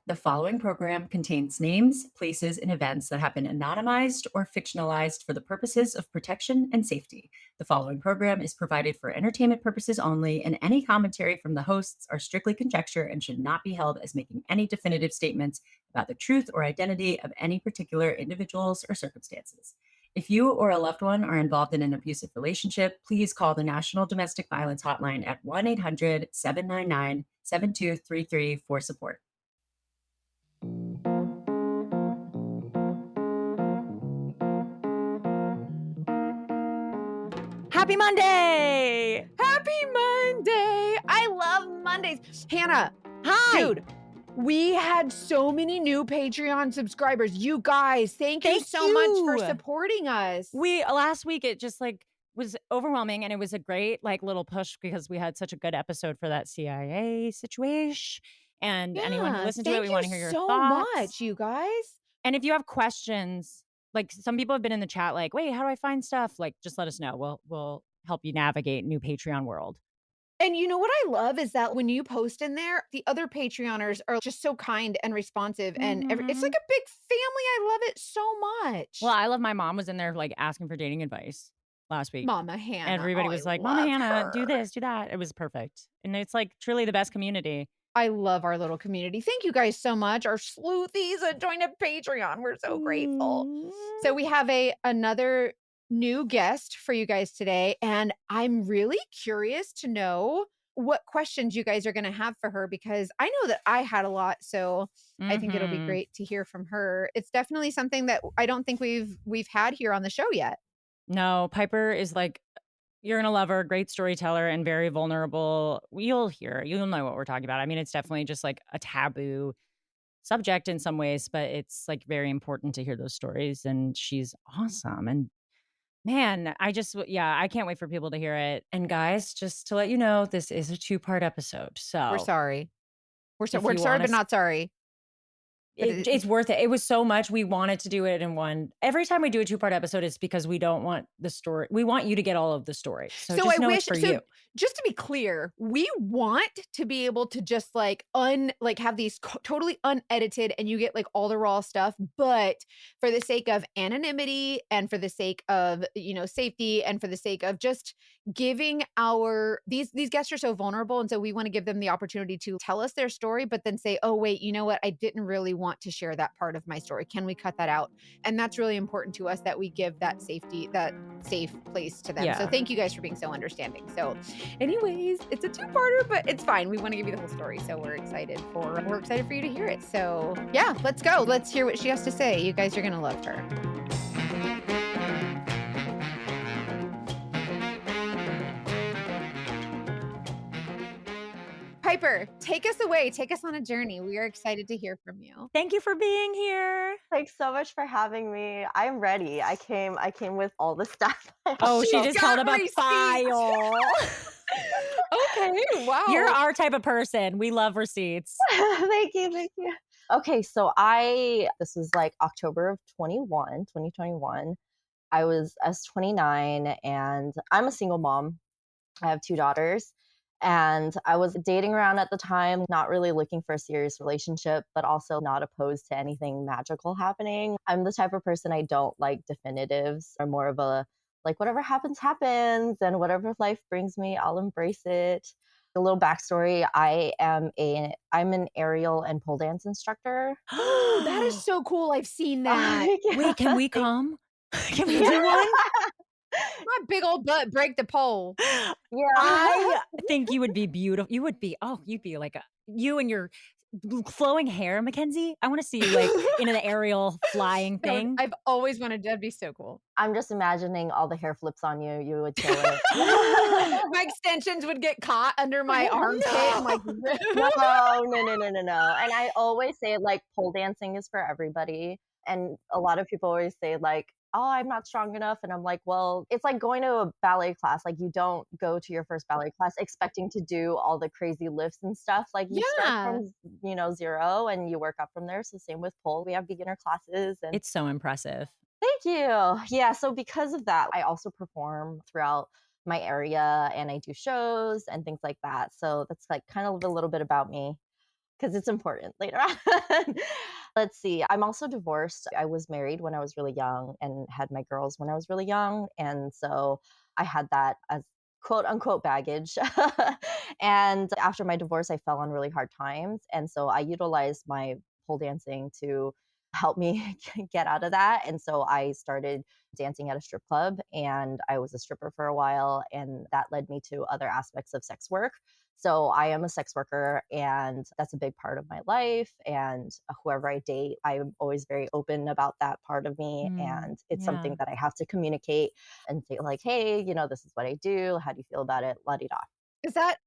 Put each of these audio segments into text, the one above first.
The following program contains names, places, and events that have been anonymized or fictionalized for the purposes of protection and safety. The following program is provided for entertainment purposes only, and any commentary from the hosts are strictly conjecture and should not be held as making any definitive statements about the truth or identity of any particular individuals or circumstances. If you or a loved one are involved in an abusive relationship, please call the National Domestic Violence Hotline at 1 800 799 7233 for support. Happy Monday! Happy Monday! I love Mondays. Hannah, Hi! dude, we had so many new Patreon subscribers. You guys, thank you so much for supporting us. Last week it just was overwhelming, and it was a great little push because we had such a good episode for that CIA situation. And anyone who listened to it, we want to hear your thoughts. Thank you so much, you guys. And if you have questions, some people have been in the chat wait, how do I find stuff? Just let us know. We'll help you navigate new Patreon world. And you know what I love is that when you post in there, the other Patreoners are just so kind and responsive. And it's like a big family. I love it so much. Well, I love my mom was in there asking for dating advice last week. Mama Hannah. Everybody was like, Mama Hannah, do this, do that. It was perfect. And it's truly the best community. I love our little community. Thank you guys so much. Our sleuthies that joined a Patreon. We're so grateful. So we have another new guest for you guys today. And I'm really curious to know what questions you guys are going to have for her, because I know that I had a lot. So I think it'll be great to hear from her. It's definitely something that I don't think we've had here on the show yet. No, Piper is you're going to love her, great storyteller and very vulnerable. You'll know what we're talking about. I mean, it's definitely just a taboo subject in some ways, but it's very important to hear those stories. And she's awesome. And man, I can't wait for people to hear it. And guys, just to let you know, this is a 2-part episode. So we're sorry. We're sorry, but not sorry. It's worth it. It was so much. We wanted to do it in one. Every time we do a 2-part episode, it's because we don't want the story. We want you to get all of the story. So just know it's for you. Just to be clear, we want to be able to just have these totally unedited and you get all the raw stuff. But for the sake of anonymity and for the sake of, safety and for the sake of just giving these guests are so vulnerable. And so we want to give them the opportunity to tell us their story, but then say, oh, wait, you know what? I didn't really want to share that part of my story. Can we cut that out? And that's really important to us, that we give that safe place to them. Yeah. So thank you guys for being so understanding. So anyways, it's a 2-parter, but it's fine. We want to give you the whole story. So we're excited for you to hear it. So yeah, let's go. Let's hear what she has to say. You guys are going to love her. Piper, take us away. Take us on a journey. We are excited to hear from you. Thank you for being here. Thanks so much for having me. I'm ready. I came with all the stuff. Oh, she just held up a file. Okay, wow. You're our type of person. We love receipts. Thank you. Okay, so this was October of 2021. I was 29 and I'm a single mom. I have 2 daughters. And I was dating around at the time, not really looking for a serious relationship, but also not opposed to anything magical happening. I'm the type of person, I don't like definitives, or more of a whatever happens, happens, and whatever life brings me, I'll embrace it. A little backstory, I'm an aerial and pole dance instructor. Oh, that is so cool. I've seen that. Yeah. Wait, can we come? Can we do one? My big old butt break the pole. Yeah. I think you would be beautiful. You'd be you and your flowing hair, Mackenzie. I want to see you in an aerial flying thing. I've always wanted to. That'd be so cool. I'm just imagining all the hair flips on you. You would kill it. My extensions would get caught under my armpit. No. And I always say pole dancing is for everybody. And a lot of people always say oh, I'm not strong enough. And I'm well, it's like going to a ballet class. You don't go to your first ballet class expecting to do all the crazy lifts and stuff. You start from, 0 and you work up from there. So same with pole. We have beginner classes. And it's so impressive. Thank you. Yeah. So because of that, I also perform throughout my area and I do shows and things like that. So that's kind of a little bit about me. because it's important later on. Let's see. I'm also divorced. I was married when I was really young and had my girls when I was really young. And so I had that as quote unquote baggage. And after my divorce, I fell on really hard times. And so I utilized my pole dancing to help me get out of that. And so I started dancing at a strip club and I was a stripper for a while. And that led me to other aspects of sex work. So I am a sex worker and that's a big part of my life. And whoever I date, I'm always very open about that part of me. And it's Yeah. something that I have to communicate and say, like, hey, this is what I do. How do you feel about it? La di da.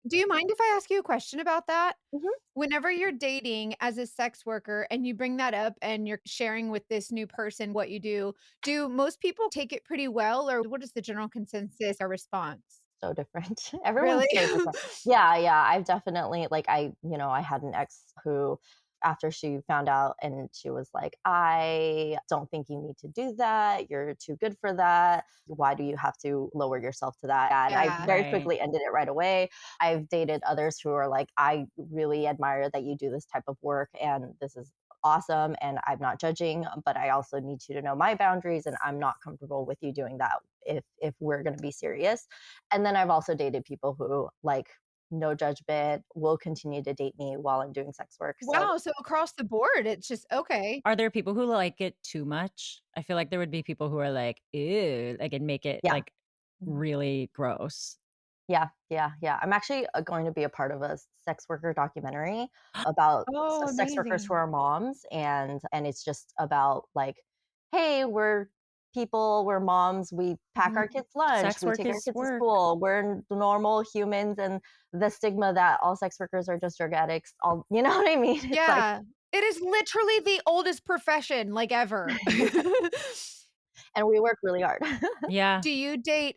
Do you mind if I ask you a question about that? Mhm. Whenever you're dating as a sex worker and you bring that up and you're sharing with this new person what you do most people take it pretty well, or what is the general consensus or response? So different. Really? Everyone's so different. Yeah, yeah. I've definitely I had an ex who after she found out and she was like, I don't think you need to do that. You're too good for that. Why do you have to lower yourself to that? And I Yeah. very Right. quickly ended it right away. I've dated others who are like, I really admire that you do this type of work and this is awesome and I'm not judging, but I also need you to know my boundaries and I'm not comfortable with you doing that if we're going to be serious. And then I've also dated people who like no judgment will continue to date me while I'm doing sex work. So Wow, so across the board, it's just okay. Are there people who like it too much? I feel like there would be people who are like, ew, like and make it yeah. like really gross. Yeah, yeah, yeah. I'm actually going to be a part of a sex worker documentary about Oh, sex workers who amazing. are moms, and it's just about like, hey, we're people, we're moms, we pack our Mhm. kids lunch, Sex we work take our is kids to work. school, we're normal humans, and the stigma that all sex workers are just drug addicts, all you know what I mean? It's like, Yeah. It is literally the oldest profession, like, ever. and we work really hard. Yeah. Do you date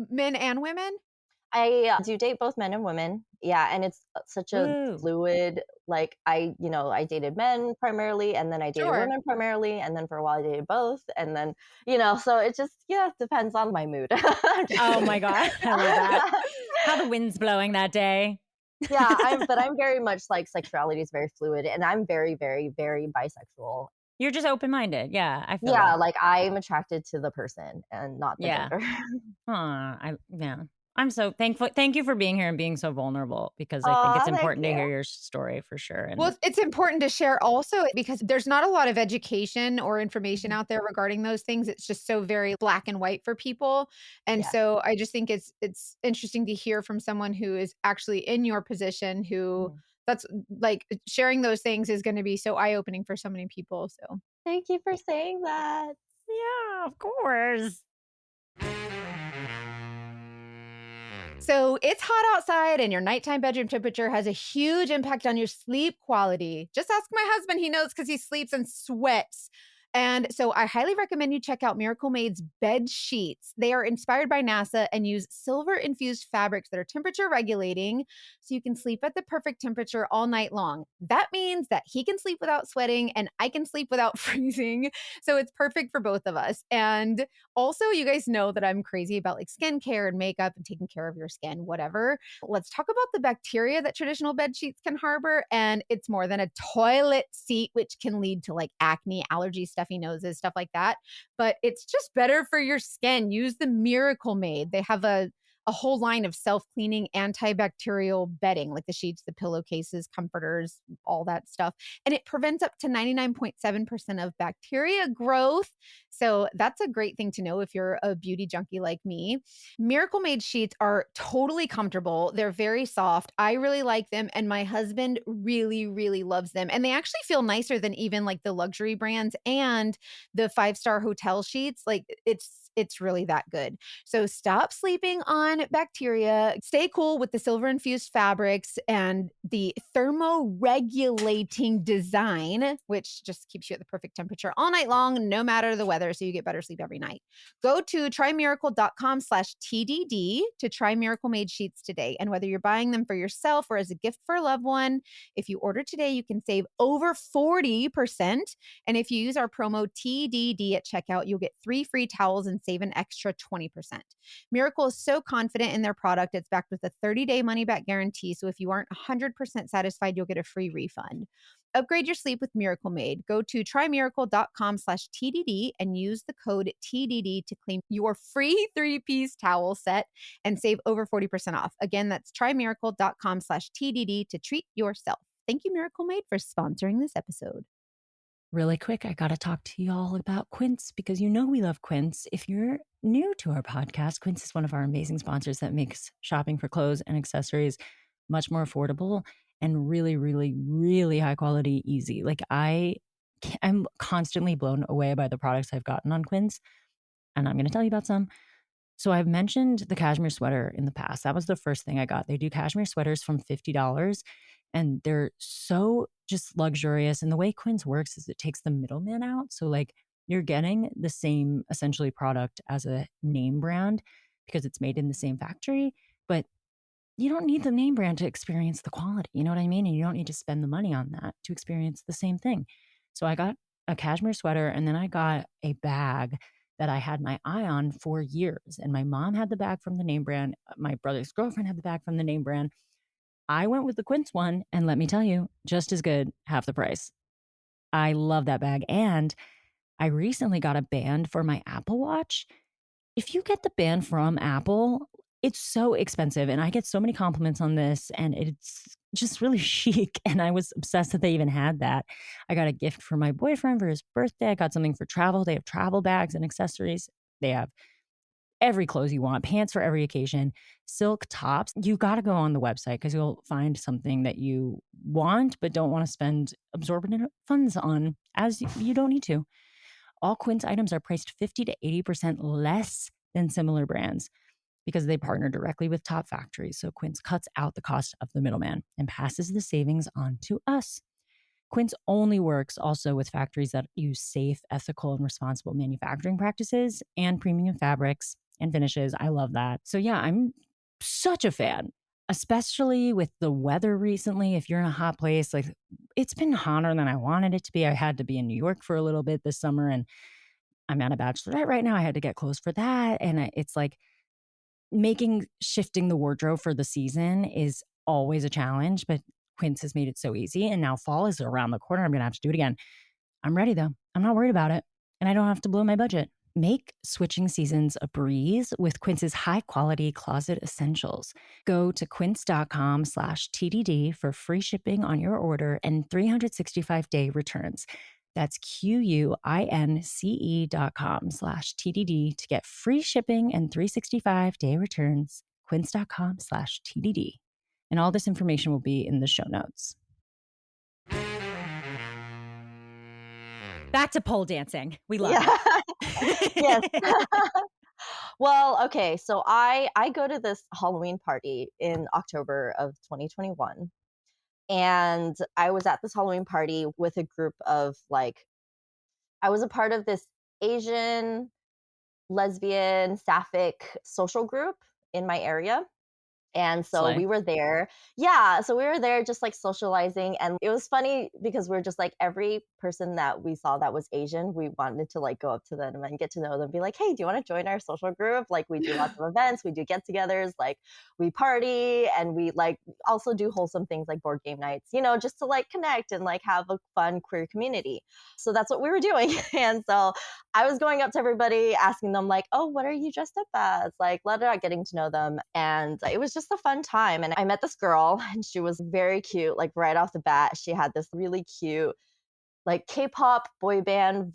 men and women? I do date both men and women. Yeah, and it's such a Woo. fluid like I dated men primarily and then I dated Sure. women primarily and then for a while I dated both and then so it just depends on my mood. I'm just Oh my kidding. God. I love that. How the wind's blowing that day. Yeah, I'm very much like sexuality is very fluid and I'm very very very bisexual. You're just open-minded. Yeah, I feel Yeah, that. like I'm attracted to the person and not the Yeah. gender. Yeah. I'm so thankful. Thank you for being here and being so vulnerable because I think it's Aw, thank important to you. hear your story for sure. Well, And it's important to share also because there's not a lot of education or information Mhm. out there regarding those things. It's just so very black and white for people. And Yes. so I just think it's interesting to hear from someone who is actually in your position who Mhm. that's like sharing those things is going to be so eye-opening for so many people. So Thank you for saying that. yeah, of course. So it's hot outside, and your nighttime bedroom temperature has a huge impact on your sleep quality. Just ask my husband. He knows because he sleeps and sweats. And so I highly recommend you check out Miracle Made's bed sheets. They are inspired by NASA and use silver infused fabrics that are temperature regulating so you can sleep at the perfect temperature all night long. That means that he can sleep without sweating and I can sleep without freezing. So it's perfect for both of us. And also, you guys know that I'm crazy about like skincare and makeup and taking care of your skin, whatever. Let's talk about the bacteria that traditional bed sheets can harbor. And it's more than a toilet seat, which can lead to like acne, allergies, stuffy noses, stuff like that. But it's just better for your skin. Use the Miracle Made. They have a whole line of self-cleaning antibacterial bedding, like the sheets, the pillowcases, comforters, all that stuff. And it prevents up to 99.7% of bacteria growth. So that's a great thing to know if you're a beauty junkie like me. Miracle Made sheets are totally comfortable. They're very soft. I really like them. And my husband really, really loves them. And they actually feel nicer than even like the luxury brands and the five-star hotel sheets. Like it's really that good. So stop sleeping on bacteria. Stay cool with the silver infused fabrics and the thermoregulating design, which just keeps you at the perfect temperature all night long, no matter the weather. together so you get better sleep every night. Go to trymiracle.com/TDD to try Miracle Made sheets today. And whether you're buying them for yourself or as a gift for a loved one, if you order today, you can save over 40%. And if you use our promo TDD at checkout, you'll get 3 free towels and save an extra 20%. Miracle is so confident in their product. It's backed with a 30-day money-back guarantee. So if you aren't 100% satisfied, you'll get a free refund. Upgrade your sleep with Miracle Made. Go to trymiracle.com/TDD and use the code TDD to claim your free 3-piece towel set and save over 40% off. Again, that's trymiracle.com/TDD to treat yourself. Thank you, Miracle Made, for sponsoring this episode. Really quick, I got to talk to you all about Quince because you know we love Quince. If you're new to our podcast, Quince is one of our amazing sponsors that makes shopping for clothes and accessories much more affordable and really, really, really high quality, easy. Like I'm constantly blown away by the products I've gotten on Quince, and I'm going to tell you about some. So I've mentioned the cashmere sweater in the past. That was the first thing I got. They do cashmere sweaters from $50 and they're so just luxurious. And the way Quince works is it takes the middleman out. So like you're getting the same essentially product as a name brand because it's made in the same factory, but you don't need the name brand to experience the quality. You know what I mean? And you don't need to spend the money on that to experience the same thing. So I got a cashmere sweater and then I got a bag that I had my eye on for years. And my mom had the bag from the name brand. My brother's girlfriend had the bag from the name brand. I went with the Quince one, and let me tell you, just as good, half the price. I love that bag. And I recently got a band for my Apple Watch. If you get the band from Apple, it's so expensive. And I get so many compliments on this, and it's just really chic. And I was obsessed that they even had that. I got a gift for my boyfriend for his birthday. I got something for travel. They have travel bags and accessories. They have every clothes you want, pants for every occasion, silk tops. You got to go on the website because you'll find something that you want but don't want to spend absorbent funds on as you don't need to. All Quince items are priced 50 to 80% less than similar brands because they partner directly with top factories. So Quince cuts out the cost of the middleman and passes the savings on to us. Quince only works also with factories that use safe, ethical, and responsible manufacturing practices and premium fabrics and finishes. I love that. So yeah, I'm such a fan, especially with the weather recently. If you're in a hot place, like it's been hotter than I wanted it to be. I had to be in New York for a little bit this summer and I'm at a bachelorette right now. I had to get clothes for that. And it's like shifting the wardrobe for the season is always a challenge, but Quince has made it so easy. And now fall is around the corner. I'm going to have to do it again. I'm ready though. I'm not worried about it. And I don't have to blow my budget. Make switching seasons a breeze with Quince's high quality closet essentials. Go to quince.com/TDD for free shipping on your order and 365-day returns. That's QUINCE.com/TDD to get free shipping and 365-day returns. Quince.com/TDD. And all this information will be in the show notes. Back to pole dancing. We love it. Yes. Well, okay. So I go to this Halloween party in October of 2021. And I was at this Halloween party with a group of I was a part of this Asian, lesbian, sapphic social group in my area. And so Slay. we were there. Yeah. So we were there just socializing. And it was funny because we're just every person that we saw that was Asian, we wanted to go up to them and get to know them, be like, hey, do you want to join our social group? We do lots of events, we do get togethers, we party and we also do wholesome things like board game nights, just to connect and have a fun queer community. So that's what we were doing. And so I was going up to everybody asking them oh, what are you dressed up as? Getting to know them. And it was just a fun time. And I met this girl and she was very cute. Right off the bat, she had this really cute K-pop boy band,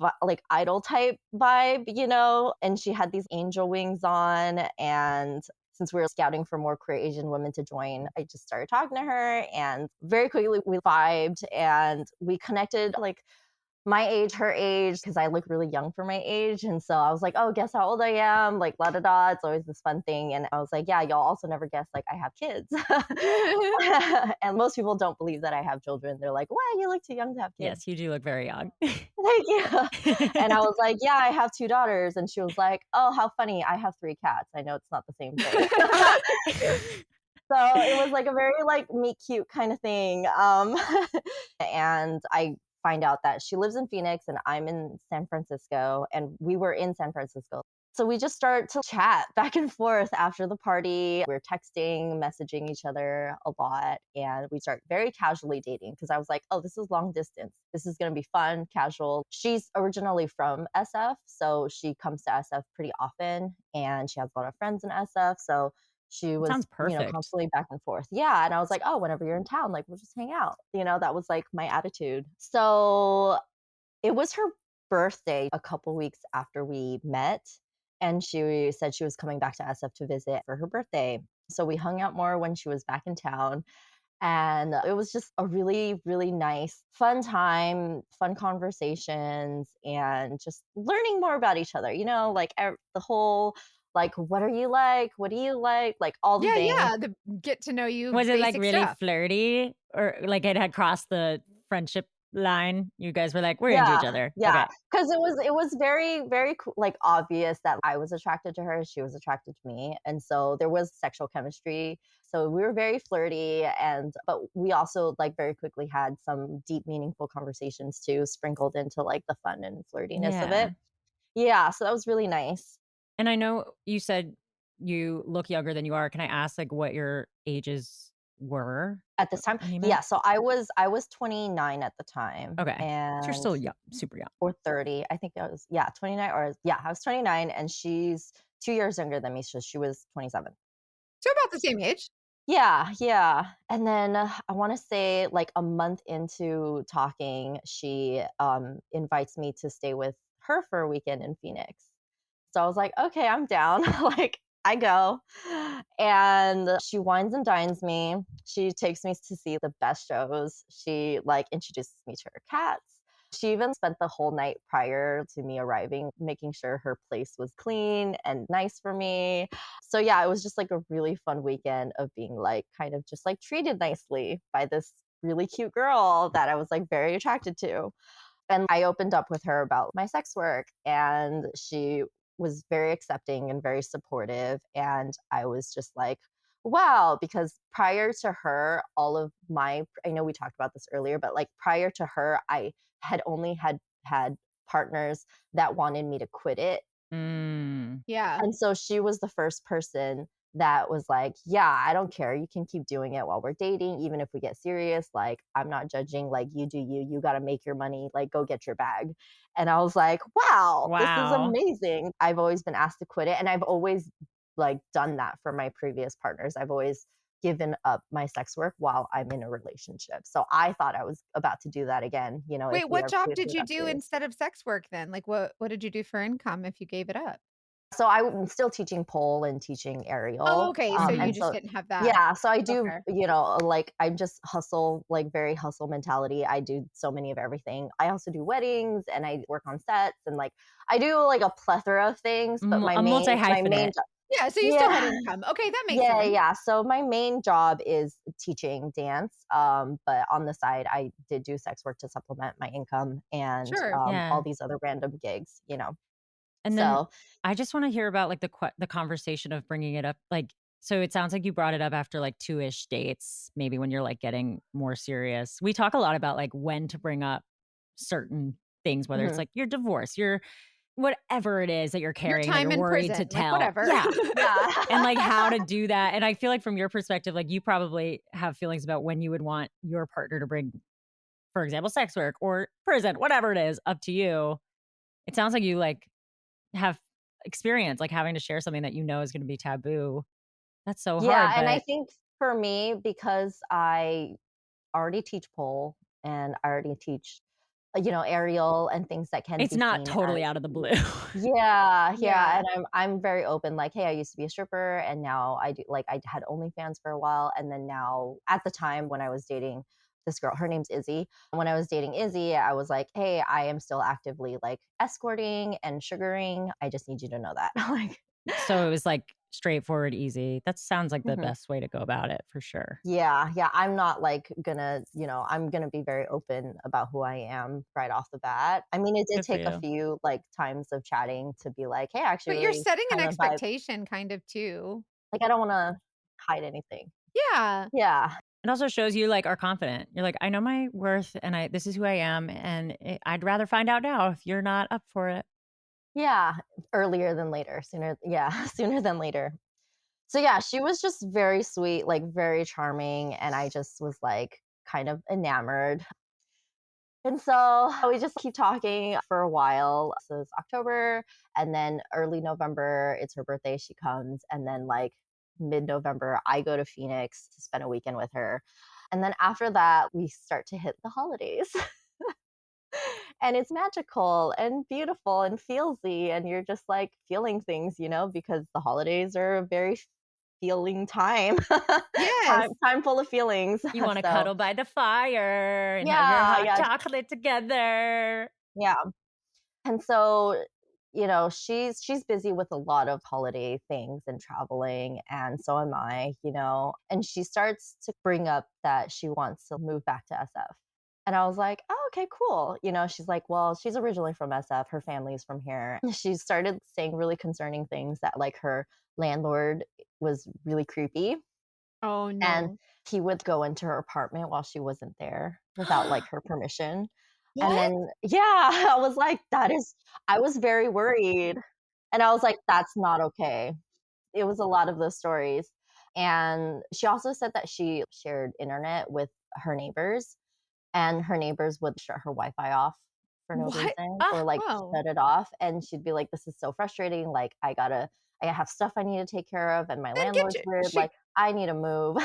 idol type vibe, and she had these angel wings on. And since we were scouting for more queer Asian women to join, I just started talking to her and very quickly we vibed and we connected my age, her age, because I look really young for my age. And so I was like, oh, guess how old I am? Like, la da da. It's always this fun thing. And I was like, yeah, y'all also never guess, like, I have kids. And most people don't believe that I have children. They're like, wow, you look too young to have kids. Yes, you do look very young. Thank you. And I was like, yeah, I have 2 daughters. And she was like, oh, how funny. I have 3 cats. I know it's not the same thing. So it was like a very like meet cute kind of thing. And I find out that she lives in Phoenix and I'm in San Francisco, and we were in San Francisco. So we just start to chat back and forth after the party. We're texting, messaging each other a lot, and we start very casually dating because I was like, oh, this is long distance. This is going to be fun, casual. She's originally from SF, so she comes to SF pretty often, and she has a lot of friends in SF. So she was, Sounds perfect. constantly back and forth. Yeah. And I was like, oh, whenever you're in town, like, we'll just hang out. That was like my attitude. So it was her birthday a couple weeks after we met. And she said she was coming back to SF to visit for her birthday. So we hung out more when she was back in town. And it was just a really, really nice, fun time, fun conversations, and just learning more about each other, like the whole, like, what are you like? What do you like? Like all the things. Yeah, the get to know you Was it like basic really stuff. flirty, or like it had crossed the friendship line? You guys were like, we're into each other. Yeah, Okay. because it was very, very like obvious that I was attracted to her, she was attracted to me, and so there was sexual chemistry. So we were very flirty, but we also like very quickly had some deep, meaningful conversations too, sprinkled into like the fun and flirtiness of Yeah. it. Yeah, so that was really nice. And I know you said you look younger than you are. Can I ask like what your ages were At this time, when you met? yeah. So I was 29 at the time, Okay. So you're and still young, super young. or 30. I think I was, yeah, 29, or yeah, I was 29, and she's 2 years younger than me, so she was 27. So about the same age. Yeah, yeah. And then I want to say like a month into talking, she invites me to stay with her for a weekend in Phoenix. So I was like, okay, I'm down. Like, I go. And she wines and dines me. She takes me to see the best shows. She like introduces me to her cats. She even spent the whole night prior to me arriving, making sure her place was clean and nice for me. So yeah, it was just like a really fun weekend of being like kind of just like treated nicely by this really cute girl that I was like very attracted to. And I opened up with her about my sex work, and she was very accepting and very supportive. And I was just like, wow, because prior to her, I know we talked about this earlier, but like prior to her, I had only had partners that wanted me to quit it. Mm. Yeah. And so she was the first person that was like, yeah, I don't care. You can keep doing it while we're dating, even if we get serious. Like, I'm not judging. Like, you do you. You got to make your money. Like, go get your bag. And I was like, wow, this is Wow. amazing. I've always been asked to quit it. And I've always like done that for my previous partners. I've always given up my sex work while I'm in a relationship. So I thought I was about to do that again, if Wait, we what are job if we did you got do serious. instead of sex work then? Like what did you do for income if you gave it up? So I'm still teaching pole and teaching Oh, aerial. okay. So you And just so, didn't have that. yeah, so I do, Okay. like I'm just hustle, like very hustle mentality. I do so many of everything. I also do weddings, and I work on sets, and like I do like a plethora of things, but A multi-hyphenate. Yeah, so you still had yeah, income. Okay, that makes yeah, sense. yeah. So my main job is teaching dance. But on the side, I did do sex work to supplement my income and Sure. all Yeah. these other random gigs. And then So I just want to hear about like the conversation of bringing it up. Like, so it sounds like you brought it up after like 2-ish dates, maybe when you're like getting more serious. We talk a lot about like when to bring up certain things, whether it's mhm. like your divorce, your whatever it is that you're Your carrying that time you're in worried to prison, like tell. whatever. Yeah. And like how to Yeah. do that. And I feel like from your perspective, like you probably have feelings about when you would want your partner to bring, for example, sex work or prison, whatever it is, up to you. It sounds like you like have experience, like having to share something that you know is going to be taboo. That's so Yeah, hard, and I but think for me, because I already teach pole and I already teach, aerial and things that can it's be not seen totally as, out of the blue. yeah, yeah, Yeah. and I'm very open. Like, hey, I used to be a stripper, and now I do. Like, I had OnlyFans for a while, and then now, at the time when I was dating this girl, her name's Izzy. When I was dating Izzy, I was like, hey, I am still actively like escorting and sugaring. I just need you to know that. Like, So it was like straightforward, easy. That sounds like the mhm. best way to go about it for sure. Yeah, yeah. I'm not like gonna, I'm gonna be very open about who I am right off the bat. I mean, it did Good for take a you. few like times of chatting to be like, hey, I actually But you're really setting an kind of vibe. expectation kind of too. Like, I don't want to hide anything. Yeah. Yeah, It also shows you like are confident. You're like, I know my worth and this is who I am. And I'd rather find out now if you're not up for it. yeah. Earlier than later, sooner. Yeah, sooner than later. So yeah, she was just very sweet, like very charming, and I just was like kind of enamored. And so we just keep talking for a while. So it's October, and then early November, it's her birthday. She comes, and then like mid November, I go to Phoenix to spend a weekend with her. And then after that, we start to hit the holidays. And it's magical and beautiful and feelsy. And you're just like feeling things, because the holidays are a very feeling time. Yes. Time full of feelings. You want to So, cuddle by the fire and have your yeah, hot yeah, chocolate together. yeah. And so, she's busy with a lot of holiday things and traveling, and so am I. And she starts to bring up that she wants to move back to SF. And I was like, oh, okay, cool. She's like, well, she's originally from SF. Her family's from here. She started saying really concerning things that like her landlord was really creepy. Oh And no. he would go into her apartment while she wasn't there without like her permission. And What? then, yeah, I was like, I was very worried. And I was like, that's not okay. It was a lot of those stories. And she also said that she shared internet with her neighbors, and her neighbors would shut her Wi-Fi off for no What? reason, or Ah, like wow. shut it off. And she'd be like, this is so frustrating. Like, I have stuff I need to take care of, and my Then get landlord's you weird. she Like, I need to move.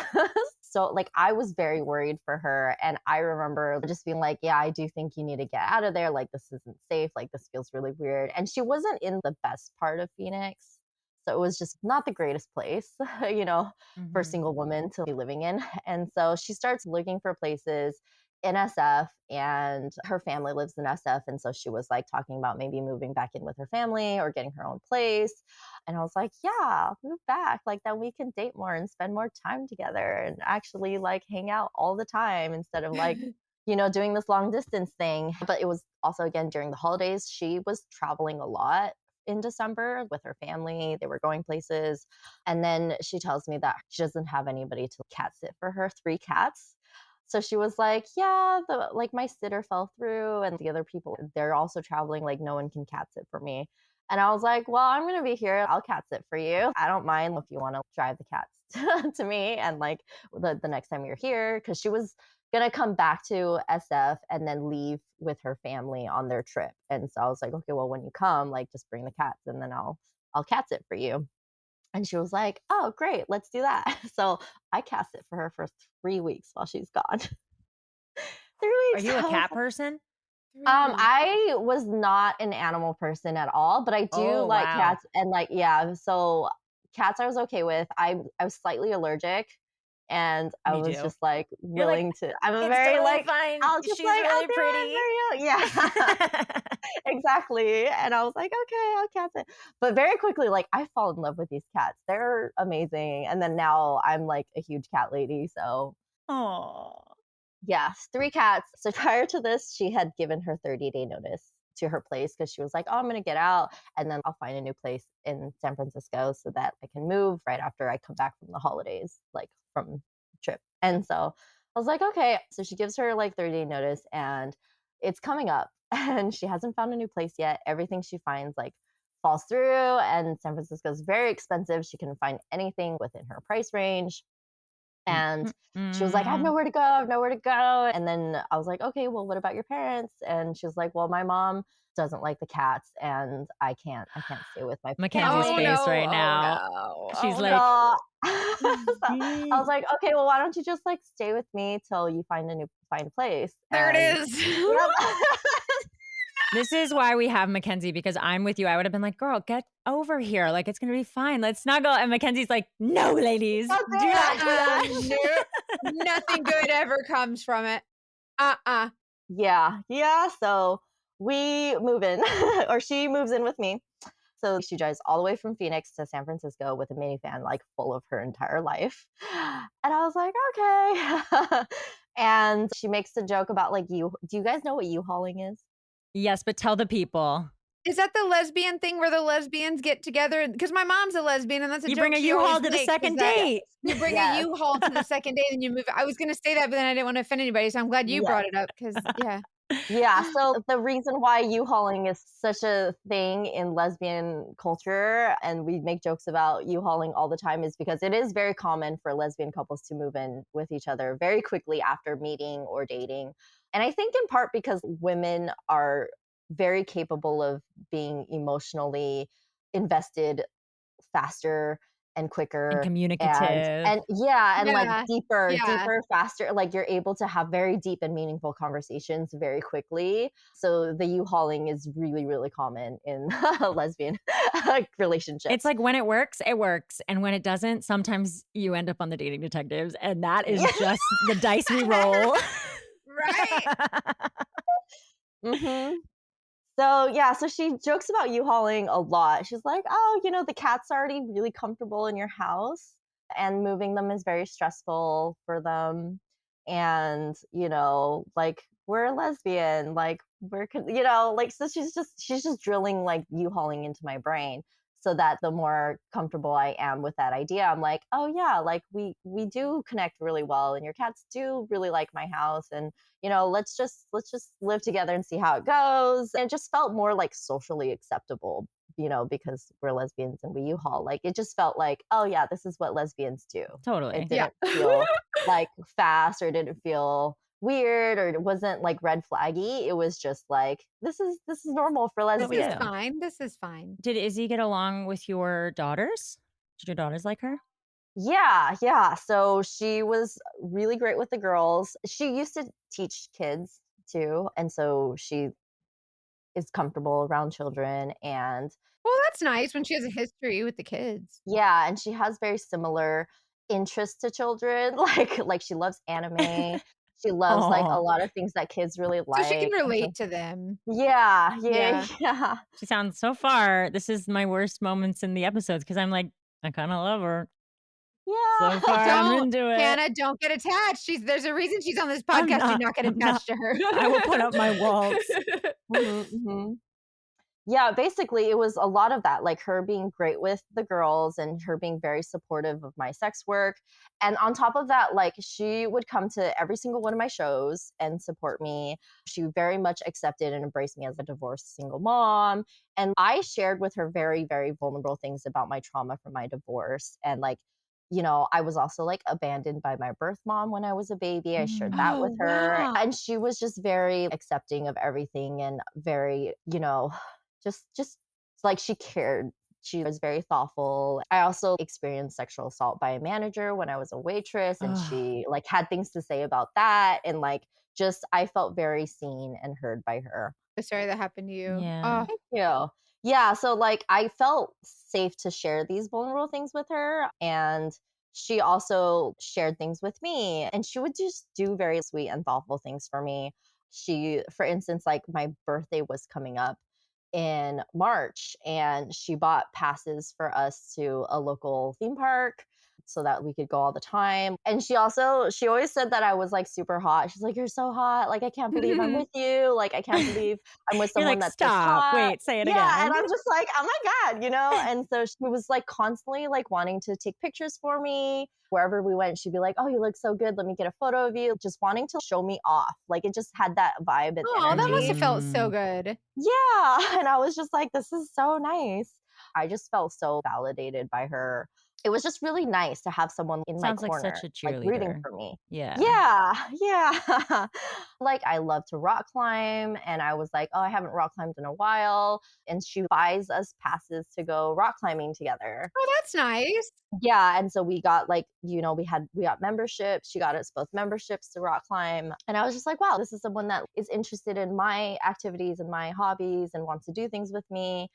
So, like, I was very worried for her. And I remember just being like, yeah, I do think you need to get out of there. Like, this isn't safe. Like, this feels really weird. And she wasn't in the best part of Phoenix. So it was just not the greatest place, for a Mhm. single woman to be living in. And so she starts looking for places in SF, and her family lives in SF. And so she was like talking about maybe moving back in with her family or getting her own place. And I was like, yeah, move back. Like, then we can date more and spend more time together and actually like hang out all the time instead of like, doing this long distance thing. But it was also, again, during the holidays, she was traveling a lot in December with her family. They were going places. And then she tells me that she doesn't have anybody to cat sit for her 3 cats. So she was like, yeah, like my sitter fell through, and the other people, they're also traveling. Like, no one can cat sit for me. And I was like, well, I'm going to be here. I'll cat sit for you. I don't mind if you want to drive the cats to me. And like the next time you're here, because she was going to come back to SF and then leave with her family on their trip. And so I was like, okay, well, when you come, like just bring the cats, and then I'll cat sit for you. And she was like, oh, great, let's do that. So I cast it for her for 3 weeks while she's gone. 3 weeks. Are you a I was cat like, person? 3 weeks. I was not an animal person at all, but I do Oh, like wow. cats, and like, yeah, so cats I was okay with. I was slightly allergic, and I Me was too. just like You're like, willing to. I'm a it's very totally like, fine. I'll just She's like, I'll really do it pretty. for you. Yeah. Exactly. And I was like, okay, I'll cat it. But very quickly, like, I fall in love with these cats. They're amazing. And then now I'm like a huge cat lady. So Oh. yes, 3 cats. So prior to this, she had given her 30-day notice to her place, because she was like, oh, I'm going to get out, and then I'll find a new place in San Francisco so that I can move right after I come back from the holidays, like from trip. And so I was like, okay. So she gives her like 30-day notice, and it's coming up and she hasn't found a new place yet. Everything she finds like falls through, and San Francisco is very expensive. She couldn't find anything within her price range. And she was like, I have Mm-mm. nowhere to go. I have nowhere to go. And then I was like, okay, well, what about your parents? And she was like, well, my mom doesn't like the cats, and I can't stay with my Mackenzie's Oh family. face no. right Oh now. no. She's Oh So, like, no. I was like, okay, well, why don't you just like stay with me till you find a place? There it And is. yep. this is why we have Mackenzie, because I'm with you. I would have been like, girl, get over here. Like, it's going to be fine. Let's snuggle. And Mackenzie's like, no, ladies, Don't do do not do it. that. Nope. Nothing good ever comes from it. Yeah. So we move in, or she moves in with me. So she drives all the way from Phoenix to San Francisco with a minivan, like full of her entire life. And I was like, okay. And she makes a joke about like, do you guys know what U-hauling is? Yes, but tell the people. Is that the lesbian thing where the lesbians get together? Because my mom's a lesbian, and that's a You joke bring a she always U-Haul to the makes, is second that date. you bring a Yes. U-Haul to the second date, and you move. I was gonna say that, but then I didn't want to offend anybody, so I'm glad you Yes. brought it up because, yeah. Yeah, so the reason why U-hauling is such a thing in lesbian culture, and we make jokes about U-hauling all the time, is because it is very common for lesbian couples to move in with each other very quickly after meeting or dating. And I think in part because women are very capable of being emotionally invested faster and And quicker, communicative. and yeah, and like Yeah. Yeah. deeper, faster. Like you're able to have very deep and meaningful conversations very quickly. So the U-hauling is really, really common in lesbian relationships. It's like when it works, it works. And when it doesn't, sometimes you end up on the Dating Detectives. And that is Yeah. just the dice we roll. Right. hmm So yeah, so she jokes about U-hauling a lot. She's like, "Oh, the cat's already really comfortable in your house, and moving them is very stressful for them. And like we're a lesbian, like like so she's just drilling like U-hauling into my brain, so that the more comfortable I am with that idea, I'm like, oh yeah, like we do connect really well, and your cats do really like my house, and let's just live together and see how it goes. And it just felt more like socially acceptable, because we're lesbians and we U-Haul. Like it just felt like, oh yeah, this is what lesbians do. Totally. It Yeah. didn't feel like fast, or it didn't feel weird, or it wasn't like red flaggy. It was just like this is normal for What we This is do. lesbians. fine. This is fine. Did Izzy get along with your daughters? Did your daughters like her? Yeah. So she was really great with the girls. She used to teach kids too, and so she is comfortable around children. And Well, that's nice when she has a history with the kids. yeah, and she has very similar interests to children. Like she loves anime. She loves like a Oh, lot of things that kids really So she can like. And so relate to them. yeah, Yeah. yeah. she sounds so far. This is my worst moments in the episodes because I'm like, I kind of love her. So far, Yeah. I'm Don't, into it. Hannah, don't get attached. There's a reason she's on this I'm podcast. Do not. not get I'm not. attached to her. I will put up my walls. Mhm. Yeah, basically it was a lot of that, like her being great with the girls and her being very supportive of my sex work. And on top of that, like she would come to every single one of my shows and support me. She very much accepted and embraced me as a divorced single mom. And I shared with her very, very vulnerable things about my trauma from my divorce. And like, I was also like abandoned by my birth mom when I was a baby. I shared that with Oh, her. wow. And she was just very accepting of everything, and very, just like she cared. She was very thoughtful. I also experienced sexual assault by a manager when I was a waitress, and Ugh. she like had things to say about that. And like just I felt very seen and heard by her. The story that happened to you. Yeah. Oh, Thank you. Yeah, so like I felt safe to share these vulnerable things with her, and she also shared things with me, and she would just do very sweet and thoughtful things for me. She, for instance, like my birthday was coming up in March, and she bought passes for us to a local theme park so that we could go all the time. And she always said that I was like super hot. She's like, "You're so hot. Like I can't believe I'm with you. Like I can't believe I'm with You're someone like, that's this stop. hot." Wait, say it Yeah, again. and I'm just like, "Oh my god." And so she was like constantly like wanting to take pictures for me. Wherever we went, she'd be like, "Oh, you look so good. Let me get a photo of you." Just wanting to show me off. Like it just had that vibe and oh, that must energy. have felt so Mm. good. Yeah, and I was just like, "This is so nice." I just felt so validated by her. It was just really nice to have someone in my Sounds like such corner, a like rooting cheerleader. for me. Yeah. Yeah. Like I love to rock climb, and I was like, "Oh, I haven't rock climbed in a while." And she buys us passes to go rock climbing together. Oh, that's nice. Yeah, and so we got like, we got memberships. She got us both memberships to rock climb. And I was just like, wow, this is someone that is interested in my activities and my hobbies and wants to do things with me.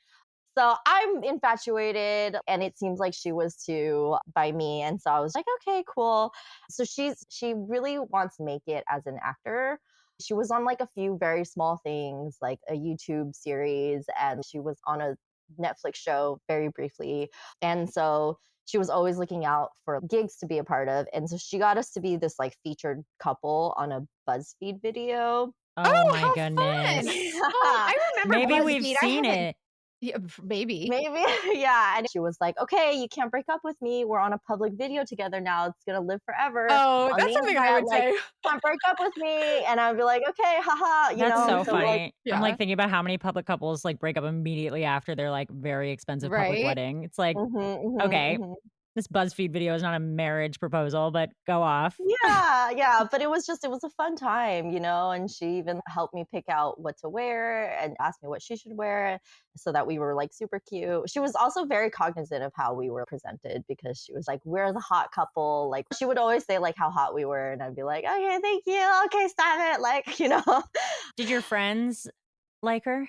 So I'm infatuated, and it seems like she was too by me. And so I was like, okay, cool. So she really wants to make it as an actor. She was on like a few very small things, like a YouTube series, and she was on a Netflix show very briefly. And so she was always looking out for gigs to be a part of. And so she got us to be this like featured couple on a BuzzFeed video. Oh Oh, my how goodness. fun. Oh, I remember Maybe we've BuzzFeed. I seen haven't. it. Yeah, maybe. Maybe, yeah. And she was like, okay, you can't break up with me. We're on a public video together now. It's going to live forever Oh, on the that's something I internet. would Like, say. can't break up with me. And I'd be like, okay, haha, you That's know? so So, like, funny. I'm Yeah. like thinking about how many public couples like break up immediately after their like very expensive public Right? wedding. It's like, mhm, okay, mhm. this BuzzFeed video is not a marriage proposal, but go off. Yeah, but it was a fun time, you know, and she even helped me pick out what to wear and asked me what she should wear so that we were like super cute. She was also very cognizant of how we were presented because she was like, we're the hot couple. Like she would always say like how hot we were and I'd be like, okay, thank you. Okay, stop it. Like, you know. Did your friends like her?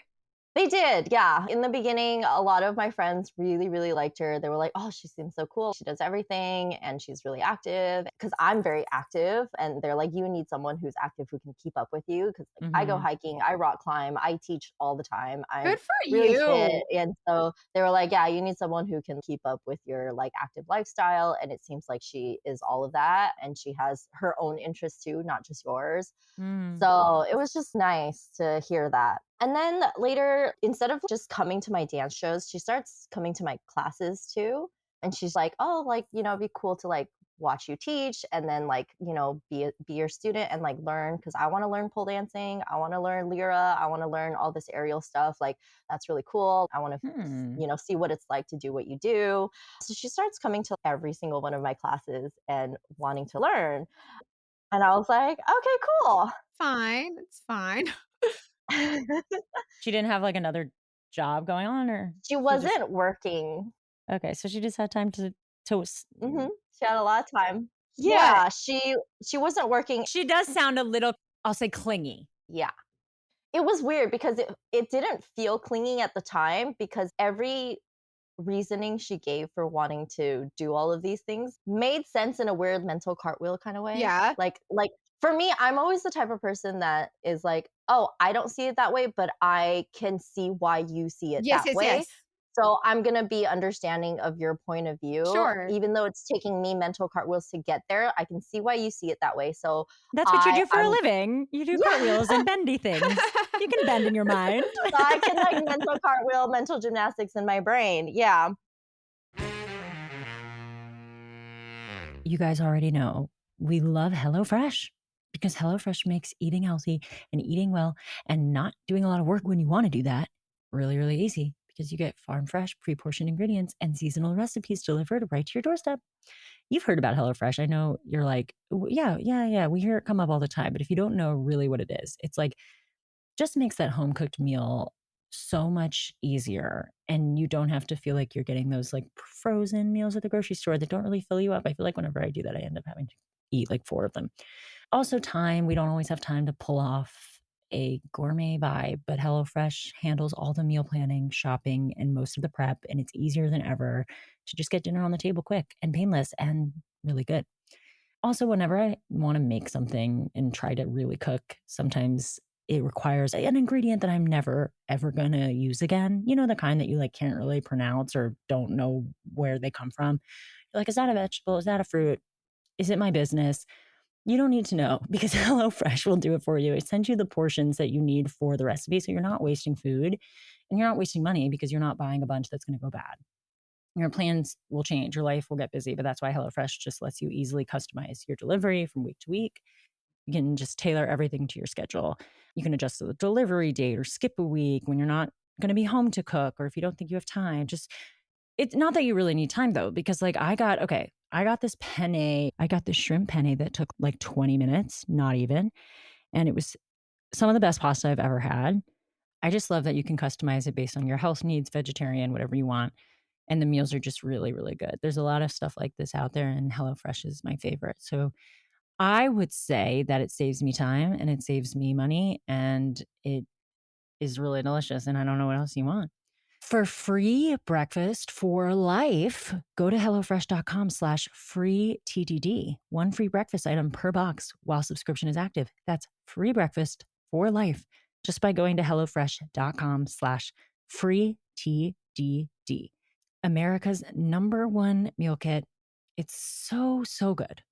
They did, yeah. In the beginning, a lot of my friends really, really liked her. They were like, oh, she seems so cool. She does everything and she's really active because I'm very active. And they're like, you need someone who's active who can keep up with you. Because like, I go Mhm. hiking, I rock climb, I teach all the time. I'm Good for really fit. you. And so they were like, yeah, you need someone who can keep up with your like active lifestyle. And it seems like she is all of that. And she has her own interests too, not just yours. Mm. So it was just nice to hear that. And then later, instead of just coming to my dance shows, she starts coming to my classes too. And she's like, oh, like, you know, it'd be cool to like watch you teach and then like, you know, be your student and like learn because I want to learn pole dancing. I want to learn lyra. I want to learn all this aerial stuff. Like that's really cool. I want to, Hmm. you know, see what it's like to do what you do. So she starts coming to every single one of my classes and wanting to learn. And I was like, okay, cool. Fine. It's fine. She didn't have like another job going on, or She she just wasn't working. okay? So she just had time to. Mhm. She had a lot of time. What? Yeah, she wasn't working. She does sound a little, I'll say, clingy. Yeah. It was weird because it didn't feel clingy at the time because every reasoning she gave for wanting to do all of these things made sense in a weird mental cartwheel kind of way. Yeah. Like for me, I'm always the type of person that is like, "Oh, I don't see it that way, but I can see why you see it Yes, that yes, way." yes. So I'm going to be understanding of your point of view Sure. even though it's taking me mental cartwheels to get there. I can see why you see it that way. So That's what you do for a I'm living. You do yeah. cartwheels and bendy things. You can bend in your mind. So I can like mental cartwheel, mental gymnastics in my brain. Yeah. You guys already know we love HelloFresh because HelloFresh makes eating healthy and eating well and not doing a lot of work when you want to do that really, really easy because you get farm fresh, pre-portioned ingredients and seasonal recipes delivered right to your doorstep. You've heard about HelloFresh. I know you're like, yeah. We hear it come up all the time. But if you don't know really what it is, it's like just makes that home cooked meal so much easier. And you don't have to feel like you're getting those like frozen meals at the grocery store that don't really fill you up. I feel like whenever I do that, I end up having to eat like 4 of them. Also, time. We don't always have time to pull off a gourmet vibe, but HelloFresh handles all the meal planning, shopping, and most of the prep. And it's easier than ever to just get dinner on the table quick and painless and really good. Also, whenever I want to make something and try to really cook, sometimes it requires an ingredient that I'm never ever going to use again. You know, the kind that you like can't really pronounce or don't know where they come from. You're like, is that a vegetable? Is that a fruit? Is it my business? You don't need to know because HelloFresh will do it for you. It sends you the portions that you need for the recipe. So you're not wasting food and you're not wasting money because you're not buying a bunch that's going to go bad. Your plans will change, your life will get busy, but that's why HelloFresh just lets you easily customize your delivery from week to week. You can just tailor everything to your schedule. You can adjust the delivery date or skip a week when you're not going to be home to cook or if you don't think you have time. Just it's not that you really need time though, because like I got this penne, I got this shrimp penne that took like 20 minutes, not even. And it was some of the best pasta I've ever had. I just love that you can customize it based on your health needs, vegetarian, whatever you want. And the meals are just really, really good. There's a lot of stuff like this out there, and HelloFresh is my favorite. So I would say that it saves me time and it saves me money and it is really delicious. And I don't know what else you want. For free breakfast for life, go to HelloFresh.com/free TDD. One free breakfast item per box while subscription is active. That's free breakfast for life just by going to HelloFresh.com/free TDD. America's #1 meal kit. It's so, so good.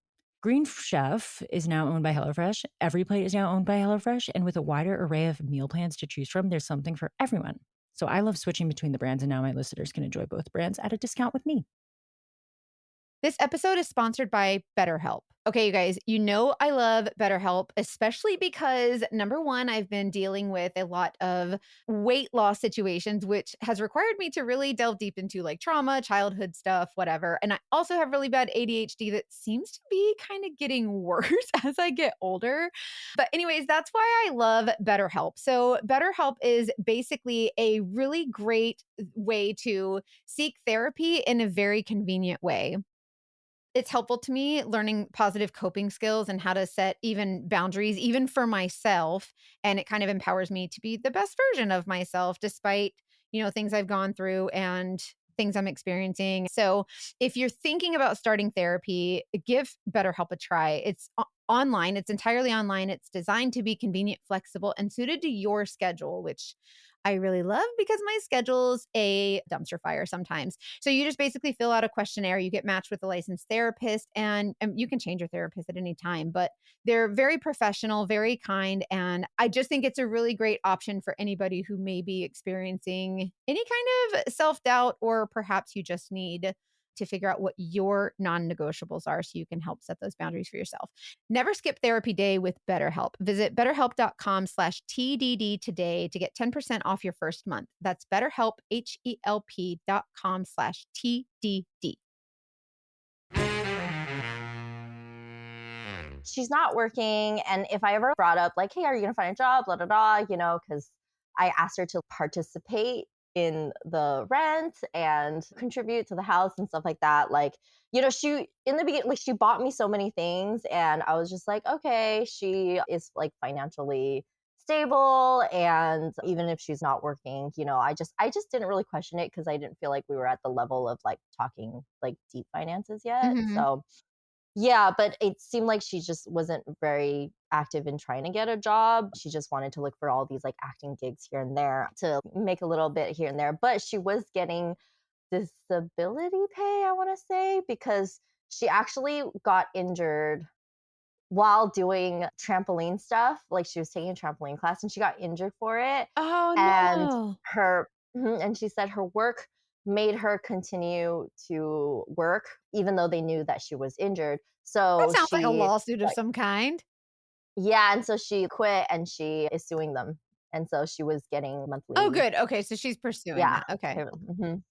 Green Chef is now owned by HelloFresh. Every plate is now owned by HelloFresh. And with a wider array of meal plans to choose from, there's something for everyone. So I love switching between the brands, and now my listeners can enjoy both brands at a discount with me. This episode is sponsored by BetterHelp. Okay, you guys, you know I love BetterHelp, especially because number one, I've been dealing with a lot of weight loss situations, which has required me to really delve deep into like trauma, childhood stuff, whatever. And I also have really bad ADHD that seems to be kind of getting worse as I get older. But anyways, that's why I love BetterHelp. So BetterHelp is basically a really great way to seek therapy in a very convenient way. It's helpful to me learning positive coping skills and how to set even boundaries, even for myself. And it kind of empowers me to be the best version of myself, despite, things I've gone through and things I'm experiencing. So if you're thinking about starting therapy, give BetterHelp a try. It's online, it's entirely online. It's designed to be convenient, flexible, and suited to your schedule, which I really love because my schedule's a dumpster fire sometimes. So you just basically fill out a questionnaire, you get matched with a licensed therapist, and you can change your therapist at any time, but they're very professional, very kind. And I just think it's a really great option for anybody who may be experiencing any kind of self-doubt, or perhaps you just need to figure out what your non-negotiables are so you can help set those boundaries for yourself. Never skip therapy day with BetterHelp. Visit betterhelp.com/TDD today to get 10% off your first month. That's BetterHelp, HELP.com/TDD. She's not working. And if I ever brought up like, hey, are you going to find a job? Blah, blah, blah, because I asked her to participate in the rent and contribute to the house and stuff like that. Like, she in the beginning, like she bought me so many things and I was just like, okay, she is like financially stable. And even if she's not working, I just didn't really question it because I didn't feel like we were at the level of like talking like deep finances yet. Mhm. So yeah, but it seemed like she just wasn't very active in trying to get a job. She just wanted to look for all these like acting gigs here and there to make a little bit here and there. But she was getting disability pay, I want to say, because she actually got injured while doing trampoline stuff. Like she was taking a trampoline class and she got injured for it. Oh, And no. and she said her work made her continue to work even though they knew that she was injured. That So sounds like a she lawsuit of like some kind. yeah, and so she quit and she is suing them. And so she was getting Oh, monthly. good. Okay, so she's pursuing Yeah. that. Okay. Mhm.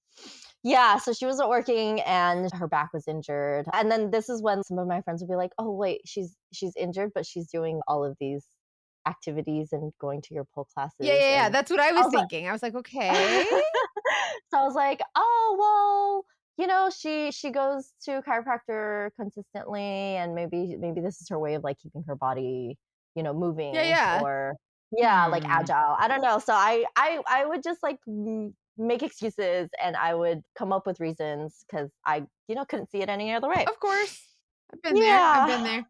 Yeah, so she wasn't working and her back was injured. And then this is when some of my friends would be like, "Oh, wait, she's injured, but she's doing all of these activities and going to your pole Yeah, classes." yeah, yeah. And That's what I I was was like thinking. I was like, okay. so I was like, "Oh, well, she goes to a chiropractor consistently and maybe this is her way of like keeping her body, Yeah, moving yeah. or yeah, like Hmm. agile. I don't know." So I would just like make excuses and I would come up with reasons because I, couldn't see it any other way. Of course. I've been there. I've been Yeah. there.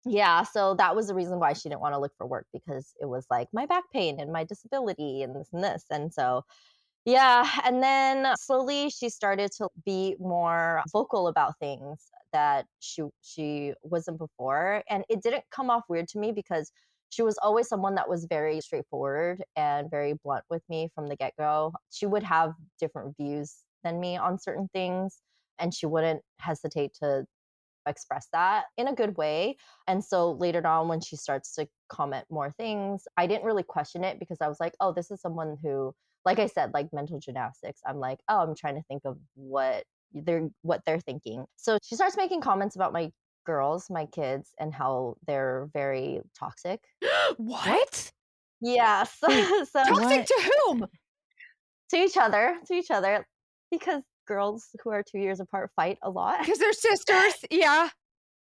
Yeah, so that was the reason why she didn't want to look for work because it was like my back pain and my disability and this and this. And so yeah, and then slowly she started to be more vocal about things that she wasn't before, and it didn't come off weird to me because she was always someone that was very straightforward and very blunt with me from the get-go. She would have different views than me on certain things, and she wouldn't hesitate to express that in a good way. And so later on, when she starts to comment more things, I didn't really question it because I was like, oh, this is someone who, like I said, like mental gymnastics. I'm like, oh, I'm trying to think of what they're thinking. So she starts making comments about my girls, my kids, and how they're very toxic. What? Yes. Wait, So Toxic what? to whom? to each other, because girls who are 2 years apart fight a lot. Because they're sisters. Yeah.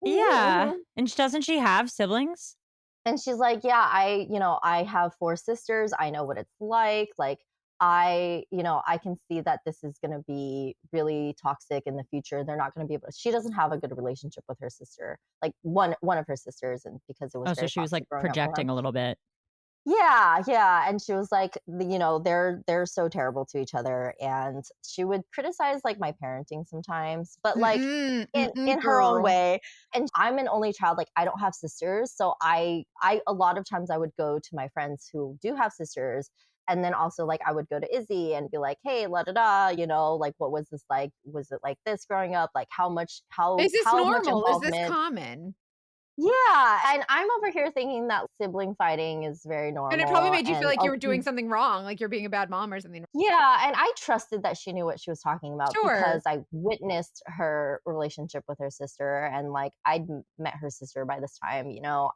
Yeah. Mhm. And doesn't she have siblings? And she's like, yeah, I have 4 sisters. I know what it's like. Like, I can see that this is going to be really toxic in the future. They're not going to be able she doesn't have a good relationship with her sister, like one of her sisters, and because it was Oh, so very she was like toxic growing up for her. projecting a little bit. Yeah, yeah, and she was like, they're so terrible to each other, and she would criticize like my parenting sometimes, but like Mm-mm, in her own girl. way. And I'm an only child, like I don't have sisters, so I a lot of times I would go to my friends who do have sisters, and then also like I would go to Izzy and be like, hey, la da da, like what was this like? Was it like this growing up? Like Is this how much normal? Is this involvement? common? Yeah, and I'm over here thinking that sibling fighting is very And it probably normal, made you feel and like you were doing something wrong, like you're being a bad mom or something. yeah, and I trusted that she knew what she was talking about Sure. because I witnessed her relationship with her sister, and like met her sister by this time,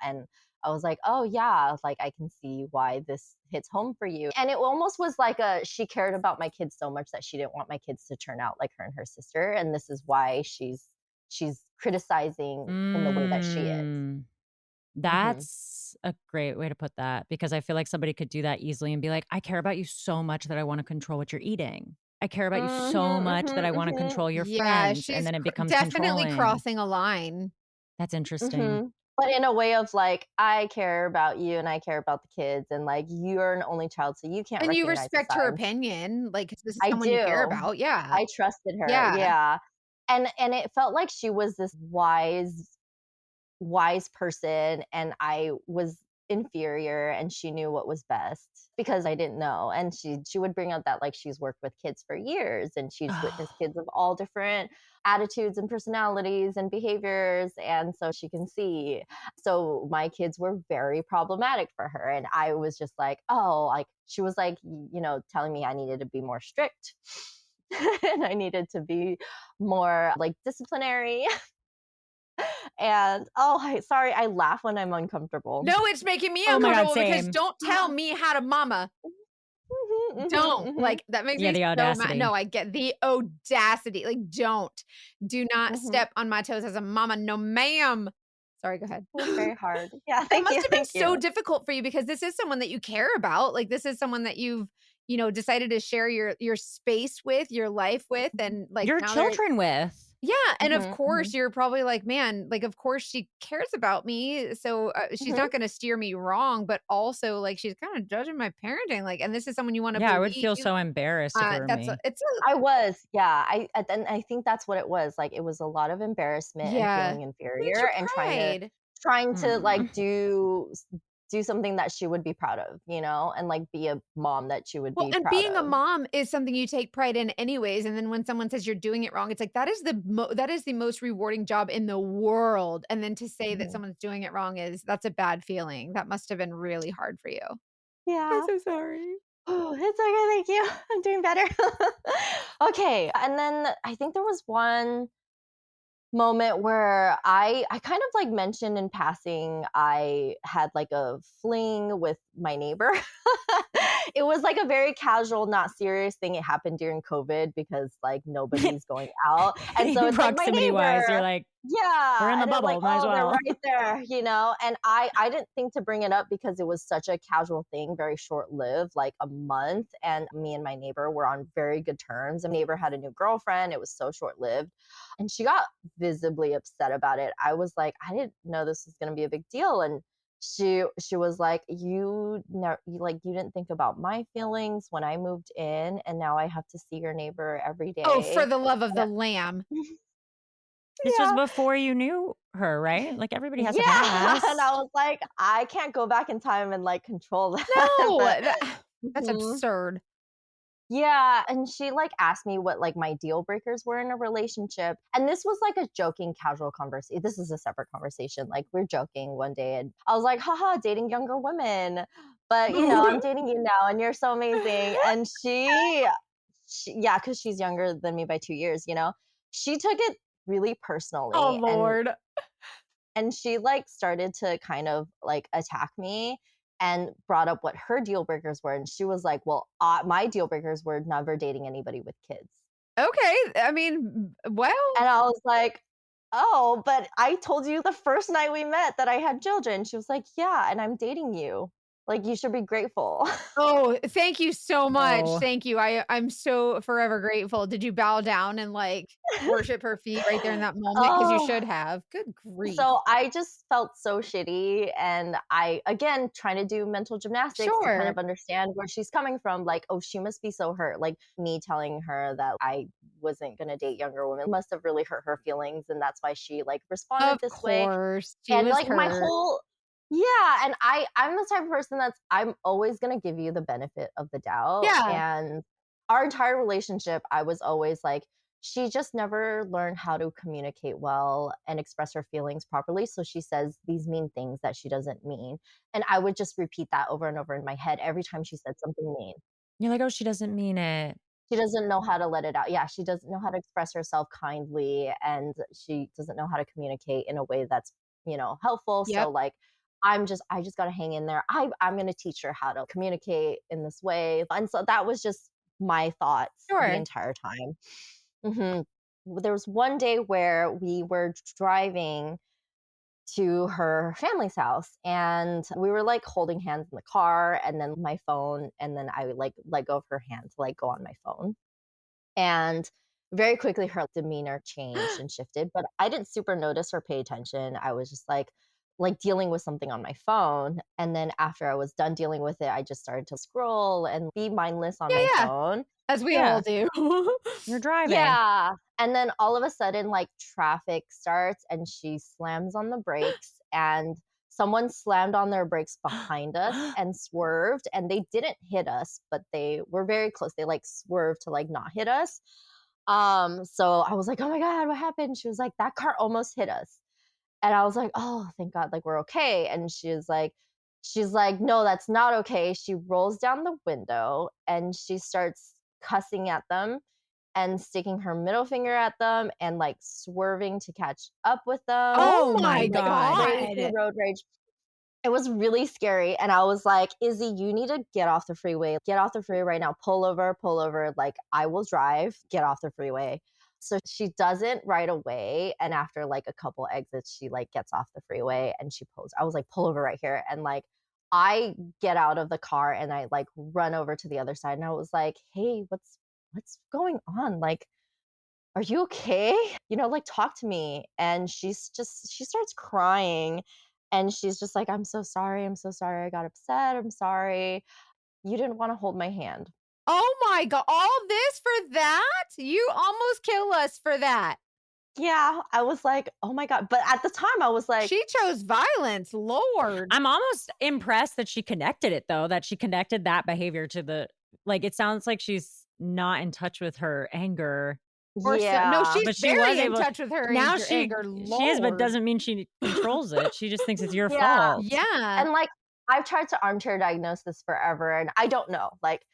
and I was like, oh yeah, like I can see why this hits home for you. And it almost was like she cared about my kids so much that she didn't want my kids to turn out like her and her sister, and this is why she's criticizing in the way that she is. Mm, Hmm. that's a great way to put that because I feel like somebody could do that easily and be like, I care about you so much that I want to control what you're eating. I care about you so Hmm. much that I Hmm. want to Hmm. control your Yeah, friends. And she's then it becomes definitely controlling. crossing a line. That's interesting. Hmm. But in a way of like, I care about you and I care about the kids, and like you're an only child, so you can't And you recognize the respect her signs. opinion, like, 'cause this is I someone you care do. about. Yeah. I trusted her. Yeah. Yeah. And it felt like she was this wise person, and I was inferior, and she knew what was best because I didn't know. And she would bring up that like she's worked with kids for years, and she's witnessed kids of all different attitudes and personalities and behaviors, and so she can see. So my kids were very problematic for her, and I was just like, oh, like she was like, telling me I needed to be more strict. And I needed to be more like disciplinary. And sorry, I laugh when I'm uncomfortable. No, it's making me Oh my God, uncomfortable because same. don't tell me how to mama. Mhm, mhm, Don't. mhm, Like, that makes Yeah, me the so mad. audacity. No, I get the audacity. Like, don't. Do not mhm. step on my toes as a mama. No, ma'am. Sorry, go ahead. It was very hard. Yeah, That thank must you, have been thank so you. difficult for you because this is someone that you care about. Like, this is someone that you've, decided to share your space with, your life with, and, like, Your now they're children with. yeah, and of Mhm, course, mhm, you're probably like, "Man, like, of course she cares about me, so, she's mhm. not gonna steer me wrong," but also, like, she's kinda judging my parenting, like, and this is someone you wanna Yeah, I would believe. feel so embarrassed if it were That's me. it's a I was, yeah, and I think that's what it was, like, it was a lot of embarrassment and yeah. feeling But it's inferior your and pride. trying to, Mm. like, do something that she would be proud of, and, like, be a mom that she would Well, be and proud being a of. mom is something you take pride in anyways, and then when someone says you're doing it wrong, it's like, that is the most rewarding job in the world, and then to say that Mhm. someone's doing it wrong that's a bad feeling. That must have been really hard for you. I'm Yeah. so sorry. Oh, it's okay, thank you. I'm doing better. Okay, and then I think there was one moment where I kind of like mentioned in passing I had like a fling with my neighbor. It was like a very casual, not serious thing. It happened during COVID because like nobody's going out. And so it's like my Proximity wise, you're neighbor. like, we're Yeah. in the And it like, bubble, might as oh, they're well. right there, And I didn't think to bring it up because it was such a casual thing, very short lived, like a month. And me and my neighbor were on very good terms. The neighbor had a new girlfriend. It was so short lived. And she got visibly upset about it. I was like, I didn't know this was going to be a big deal. And she was like, you didn't think about my feelings when I moved in, and now I have to see your neighbor every Oh, for day. the love of And the lamb. This was yeah, before you knew her, right? Like everybody has a yeah. And I past. was like, I can't go back in time and like control that. No, But that's mhm. absurd. Yeah, and she like asked me what like my deal breakers were in a relationship. And this was like a joking casual conversation. This is a separate conversation. Like we're joking one day, and I was like, haha, dating younger women. But I'm dating you now and you're so amazing. And she yeah, because she's younger than me by 2 years, she took it really Oh, personally, Lord. and she like started to kind of like attack me and brought up what her deal breakers were, and she was like, well, my deal breakers were never dating anybody with kids. Okay, I mean, well, And I was like, oh, but I told you the first night we met that I had children. She was like, yeah, and I'm dating you. Like, you should be grateful. Oh, thank you so much. Oh. Thank you. I'm so forever grateful. Did you bow down and, like, worship her feet right there in that moment? Because you Oh, should have. Good grief. so I just felt so shitty, and I, again, trying to do mental gymnastics to kind Sure. of understand where she's coming from, like, "Oh, she must be so hurt." Like, me telling her that I wasn't gonna date younger women must have really hurt her feelings, and that's why she, like, responded Of this way. course. She And, was like, my hurt. whole yeah, and I'm the type of person that's I'm always gonna give you the benefit of the doubt, Yeah. and our entire relationship, I was always like, she just never learned how to communicate well and express her feelings properly, so she says these mean things that she doesn't mean, and I would just repeat that over and over in my head every time she said something mean. You're like, "Oh, she doesn't mean it." She doesn't know how to let it out. Yeah, she doesn't know how to express herself kindly, and she doesn't know how to communicate in a way that's, helpful. So, Yep. like, I just gotta hang in there. I'm gonna teach her how to communicate in this way. And so that was just my thoughts the Sure. entire time. Mhm. There was one day where we were driving to her family's house, and we were like holding hands in the car, and then my phone, and then I would like let go of her hand to like go on my phone. And very quickly her demeanor changed and shifted, but I didn't super notice or pay attention. I was just like dealing with something on my phone. And then after I was done dealing with it, I just started to scroll and be mindless on Yeah, my yeah. phone. As we all Yeah, do. you're driving. Yeah. And then all of a sudden, like, traffic starts and she slams on the brakes, and someone slammed on their brakes behind us and swerved, and they didn't hit us, but they were very close. They like swerved to like not hit us. So I was like, "Oh my God, what happened?" She was like, "That car almost hit us." And I was like, "Oh, thank God, like, we're okay." And she's like, "No, that's not okay." She rolls down the window and she starts cussing at them and sticking her middle finger at them and, like, swerving to catch up with them Oh Oh my my and, like, god. crazy god. road rage. It was really scary, and I was like, "Izzy, you need to get off the freeway. Get off the freeway right now. Pull over, like, I will drive. Get off the freeway." So she doesn't right away, and after, like, a couple exits, she, like, gets off the freeway and she pulls. I was like, "Pull over right here," and, like, I get out of the car and I, like, run over to the other side, and I was like, "Hey, what's going on? Like, are you okay? Like, talk to me." And she starts crying, and she's just like, "I'm so sorry. I'm so sorry. I got upset. I'm sorry. You didn't want to hold my hand." Oh my god. All this for that? You almost kill us for that. Yeah, I was like, "Oh my God." But at the time, I was like, She chose violence. Lord. I'm almost impressed that she connected it though, that she connected that behavior to the like, it sounds like she's not in touch with her anger, Or so no, "Yeah, she's but she was very in able touch with her now anger. she is, but Lord. doesn't mean she controls it. She just thinks it's your yeah." fault. Yeah. And, like, I've tried to armchair diagnose this forever, and I don't know. Like,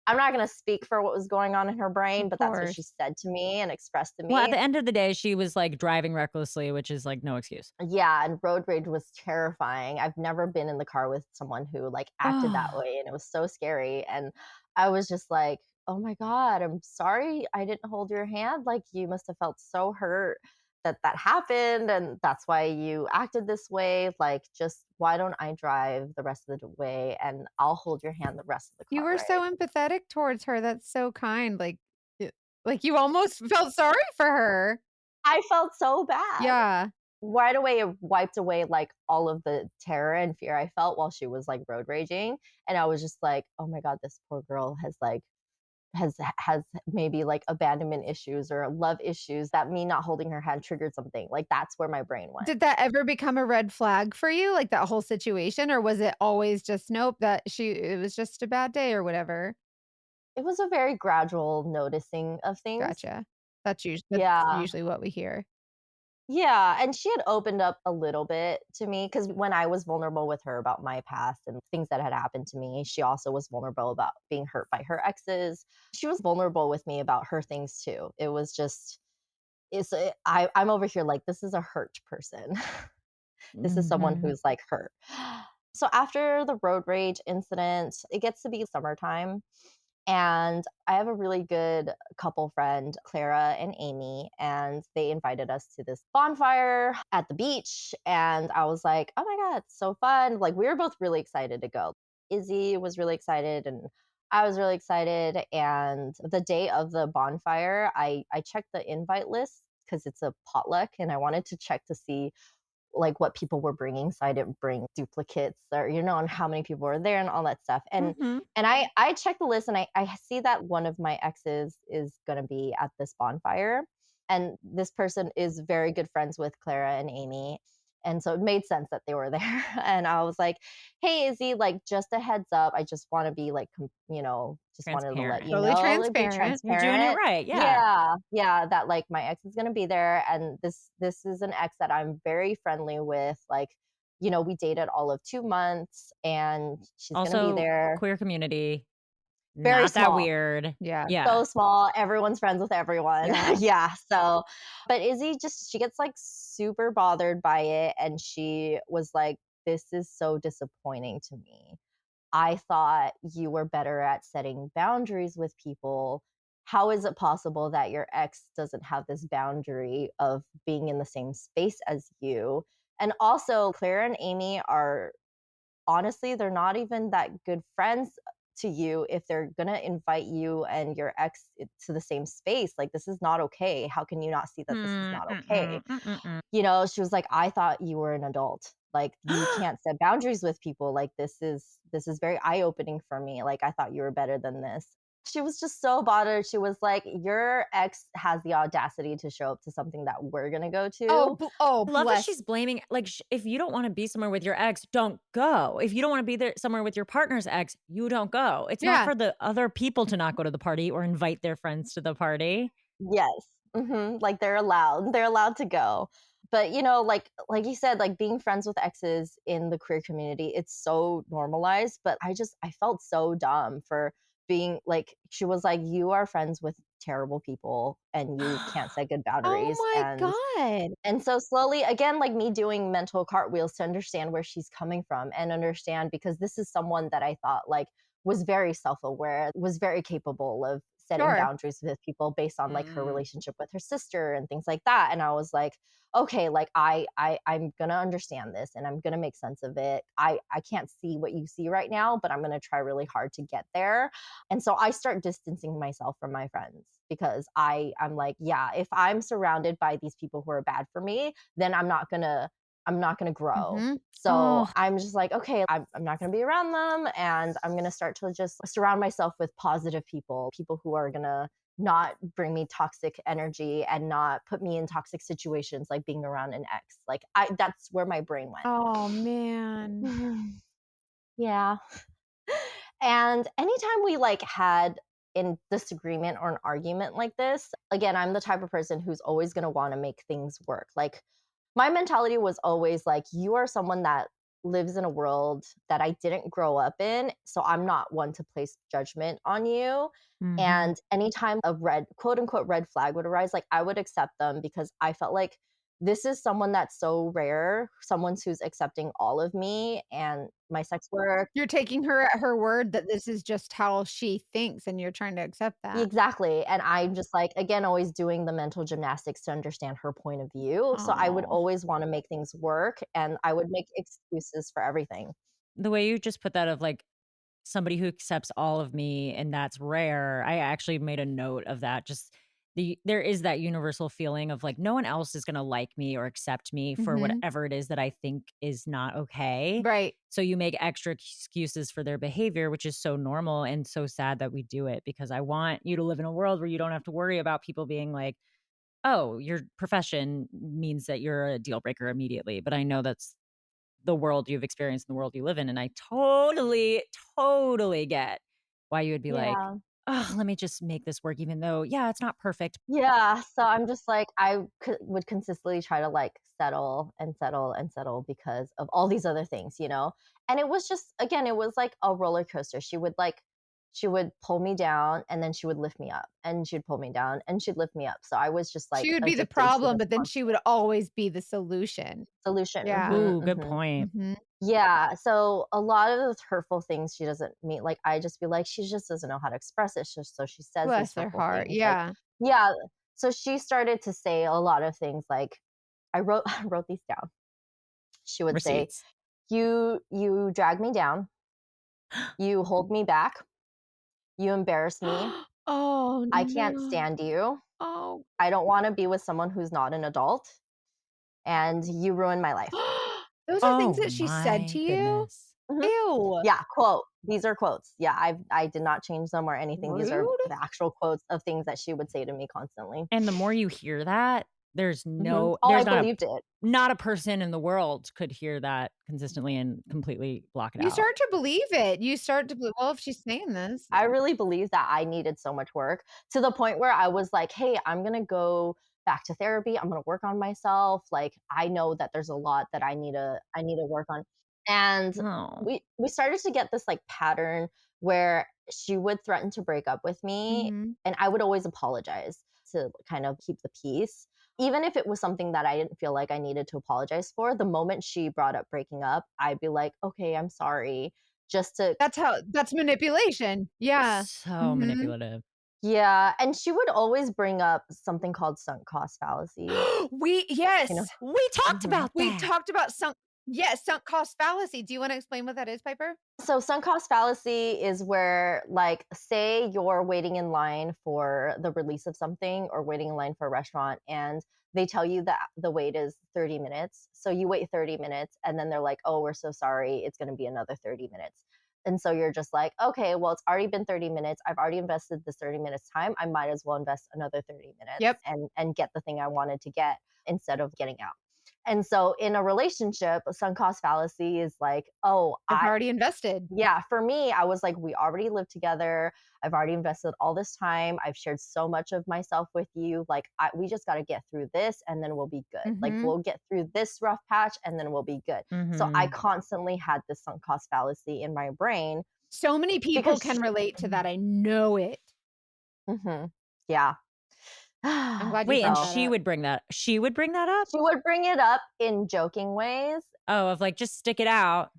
I'm not gonna speak for what was going on in her brain, Of but that's what she course. said to me and expressed to Well, at me. the end of the day, she was, like, driving recklessly, which is, like, no excuse. Yeah, and road rage was terrifying. I've never been in the car with someone who, like, acted that Oh, way, and it was so scary, and I was just like, "Oh my God, I'm sorry I didn't hold your hand, like, you must have felt so hurt that that happened, and that's why you acted this way, like, just why don't I drive the rest of the way, and I'll hold your hand the rest of the You car were ride." so empathetic towards her. That's so kind. Like you almost felt sorry for her. I felt so bad. Yeah. Right away, it wiped away, like, all of the terror and fear I felt while she was, like, road raging, and I was just like, "Oh my God, this poor girl has, like, has maybe, like, abandonment issues or love issues that me not holding her hand triggered something." Like, that's where my brain went. Did that ever become a red flag for you, like that whole situation, or was it always just nope, that it was just a bad day or whatever? It was a very gradual noticing of things. Gotcha. That's Yeah. usually what we hear. Yeah, and she had opened up a little bit to me because when I was vulnerable with her about my past and things that had happened to me, she also was vulnerable about being hurt by her exes. She was vulnerable with me about her things too. It was just I'm over here like, this is a hurt person. This is someone mhm. who's, like, hurt. So after the road rage incident, it gets to be summertime, and I have a really good couple friend, Clara and Amy, and they invited us to this bonfire at the beach, and I was like, "Oh my God, it's so fun." Like, we were both really excited to go. Izzy was really excited and I was really excited. And the day of the bonfire, I checked the invite list because it's a potluck and I wanted to check to see like what people were bringing so I didn't bring duplicates or and how many people were there and all that stuff. Mhm. And I checked the list and I see that one of my exes is going to be at this bonfire, and this person is very good friends with Clara and Amy. And so it made sense that they were there. And I was like, "Hey, Izzy, like just a heads up. I just want to be like, just wanted to let Transparent. you Totally know, like be transparent. You're doing it transparent." right. Yeah. Yeah, that like my ex is gonna be there, and this is an ex that I'm very friendly with. Like, we dated all of 2 months, and she's gonna be Also, there. queer community, Very not that small, weird. Yeah. Yeah. so small. Everyone's friends with everyone. Yeah. Yeah. So, but Izzy she gets like super bothered by it, and she was like, "This is so disappointing to me. I thought you were better at setting boundaries with people. How is it possible that your ex doesn't have this boundary of being in the same space as you?" And also, Claire and Amy are honestly, they're not even that good friends to you if they're going to invite you and your ex to the same space. Like, this is not okay. How can you not see that this is Mm, not okay? mm-mm, mm-mm. She was like, "I thought you were an adult. Like, you can't set boundaries with people. Like, this is very eye-opening for me. Like, I thought you were better than this." She was just so bothered. She was like, "Your ex has the audacity to show up to something that we're gonna go Oh, to." I love that bless. she's blaming, like, if you don't want to be somewhere with your ex, don't go. If you don't want to be there somewhere with your partner's ex, you don't go. It's not Yeah. for the other people to not go to the party or invite their friends to the party. Yes. Like, they're allowed. They're allowed to go. But, like you said, like being friends with exes in the queer community, it's so normalized. But I felt so dumb for being like, she was like, "You are friends with terrible people and you can't set good Oh boundaries." my God. And so slowly, again, like me doing mental cartwheels to understand where she's coming from and understand, because this is someone that I thought like was very self-aware, was very capable of setting Sure. boundaries with people based on like her Mm. relationship with her sister and things like that. And I was like, okay, like I'm gonna understand this and I'm gonna make sense of it. I can't see what you see right now, but I'm gonna try really hard to get there. And so I start distancing myself from my friends because I'm like, yeah, if I'm surrounded by these people who are bad for me, then I'm not gonna grow. Hmm. So Oh, I'm just like, okay, I'm not gonna be around them, and I'm gonna start to just surround myself with positive people, people who are gonna not bring me toxic energy and not put me in toxic situations like being around an ex. Like that's where my brain Oh man. went. Yeah. And anytime we like had in disagreement or an argument like this, again, I'm the type of person who's always going to want to make things work. Like, my mentality was always like, you are someone that lives in a world that I didn't grow up in, so I'm not one to place judgment on you. mhm. And anytime a quote unquote red flag would arise, like I would accept them because I felt like this is someone that's so rare, someone who's accepting all of me and my sex work. You're taking her at her word that this is just how she thinks, and you're trying to accept that. Exactly, and I'm just, like, again, always doing the mental gymnastics to understand her point of view, so I would Oh. always wanna make things work, and I would make excuses for everything. The way you just put that of like somebody who accepts all of me and that's rare. I actually made a note of that. Just there is that universal feeling of like no one else is going to like me or accept me for Mhm. whatever it is that I think is not okay. Right. So you make extra excuses for their behavior, which is so normal and so sad that we do it, because I want you to live in a world where you don't have to worry about people being like, "Oh, your profession means that you're a deal breaker immediately." But I know that's the world you've experienced and the world you live in. And I totally, totally get why you would be like, Yeah. oh, let me just make this work, even though, yeah, it's not perfect. Yeah, so I'm just like, would consistently try to, like, settle and settle and settle because of all these other things. And it was just again, it was like a roller coaster. She would pull me down, and then she would lift me up, and she'd pull me down, and she'd lift me up. So I was just, She like, would be the addicted to problem, this but then she would constant always be the solution. solution. Yeah. Ooh, good Mhm. point. Mhm. Yeah, so a lot of those hurtful things she doesn't mean, like, I just be like, "She just doesn't know how to express it, so she says these Bless their hurtful heart. things," like Yeah. yeah, so she started to say a lot of things, like I wrote I wrote these down. She would say, Receipts. "You drag me down, You hold me back. You embarrass me. Oh, I can't no. stand you. Oh. I don't want to be with someone who's not an adult. And you ruin my life. Those are things Oh that she said to my you? goodness. Mhm. Ew. Yeah, quote. These are quotes. Yeah, I did not change them or anything. These are Rude. the actual quotes of things that she would say to me constantly. And the more you hear that, there's Oh, there's I believed it. not a person in the world could hear that consistently and completely block it You out. start to believe it. You start to believe, well, if she's saying this. I really believed that I needed so much work to the point where I was like, hey, I'm going to go back to therapy. I'm going to work on myself. Like I know that there's a lot that I need to work on. And Oh. we started to get this like pattern where she would threaten to break up with me Mhm. and I would always apologize to kind of keep the peace. Even if it was something that I didn't feel like I needed to apologize for, the moment she brought up breaking up, I'd be like, okay, I'm sorry. Just to That's manipulation. Yeah. So Mhm. manipulative. Yeah, and she would always bring up something called sunk cost fallacy, you know? Yes. We talked Mhm. about We that. talked about sunk cost fallacy. Do you wanna explain what that is, Piper? So sunk cost fallacy is where, like, say you're waiting in line for the release of something or waiting in line for a restaurant, and they tell you that the wait is 30 minutes. So you wait 30 minutes, and then they're like, "Oh, we're so sorry. It's gonna be another 30 minutes." And so you're just like, "Okay, well, it's already been 30 minutes. I've already invested this 30 minutes time. I might as well invest another 30 minutes Yep. and get the thing I wanted to get instead of getting out." And so in a relationship, a sunk cost fallacy is like, "Oh, I've already invested. yeah, for me, I was like, we already live together. I've already invested all this time. I've shared so much of myself with you. Like, we just got to get through this and then we'll be good. Like, Mhm. we'll get through this rough patch and then we'll be good." So I Mhm. constantly had this sunk cost fallacy in my brain So many people because, can relate to that. I know it. Mhm. Yeah. I'm glad you Wait, and brought So that up. she would bring that up? she would bring it up in joking ways. Oh, of like, just stick it out.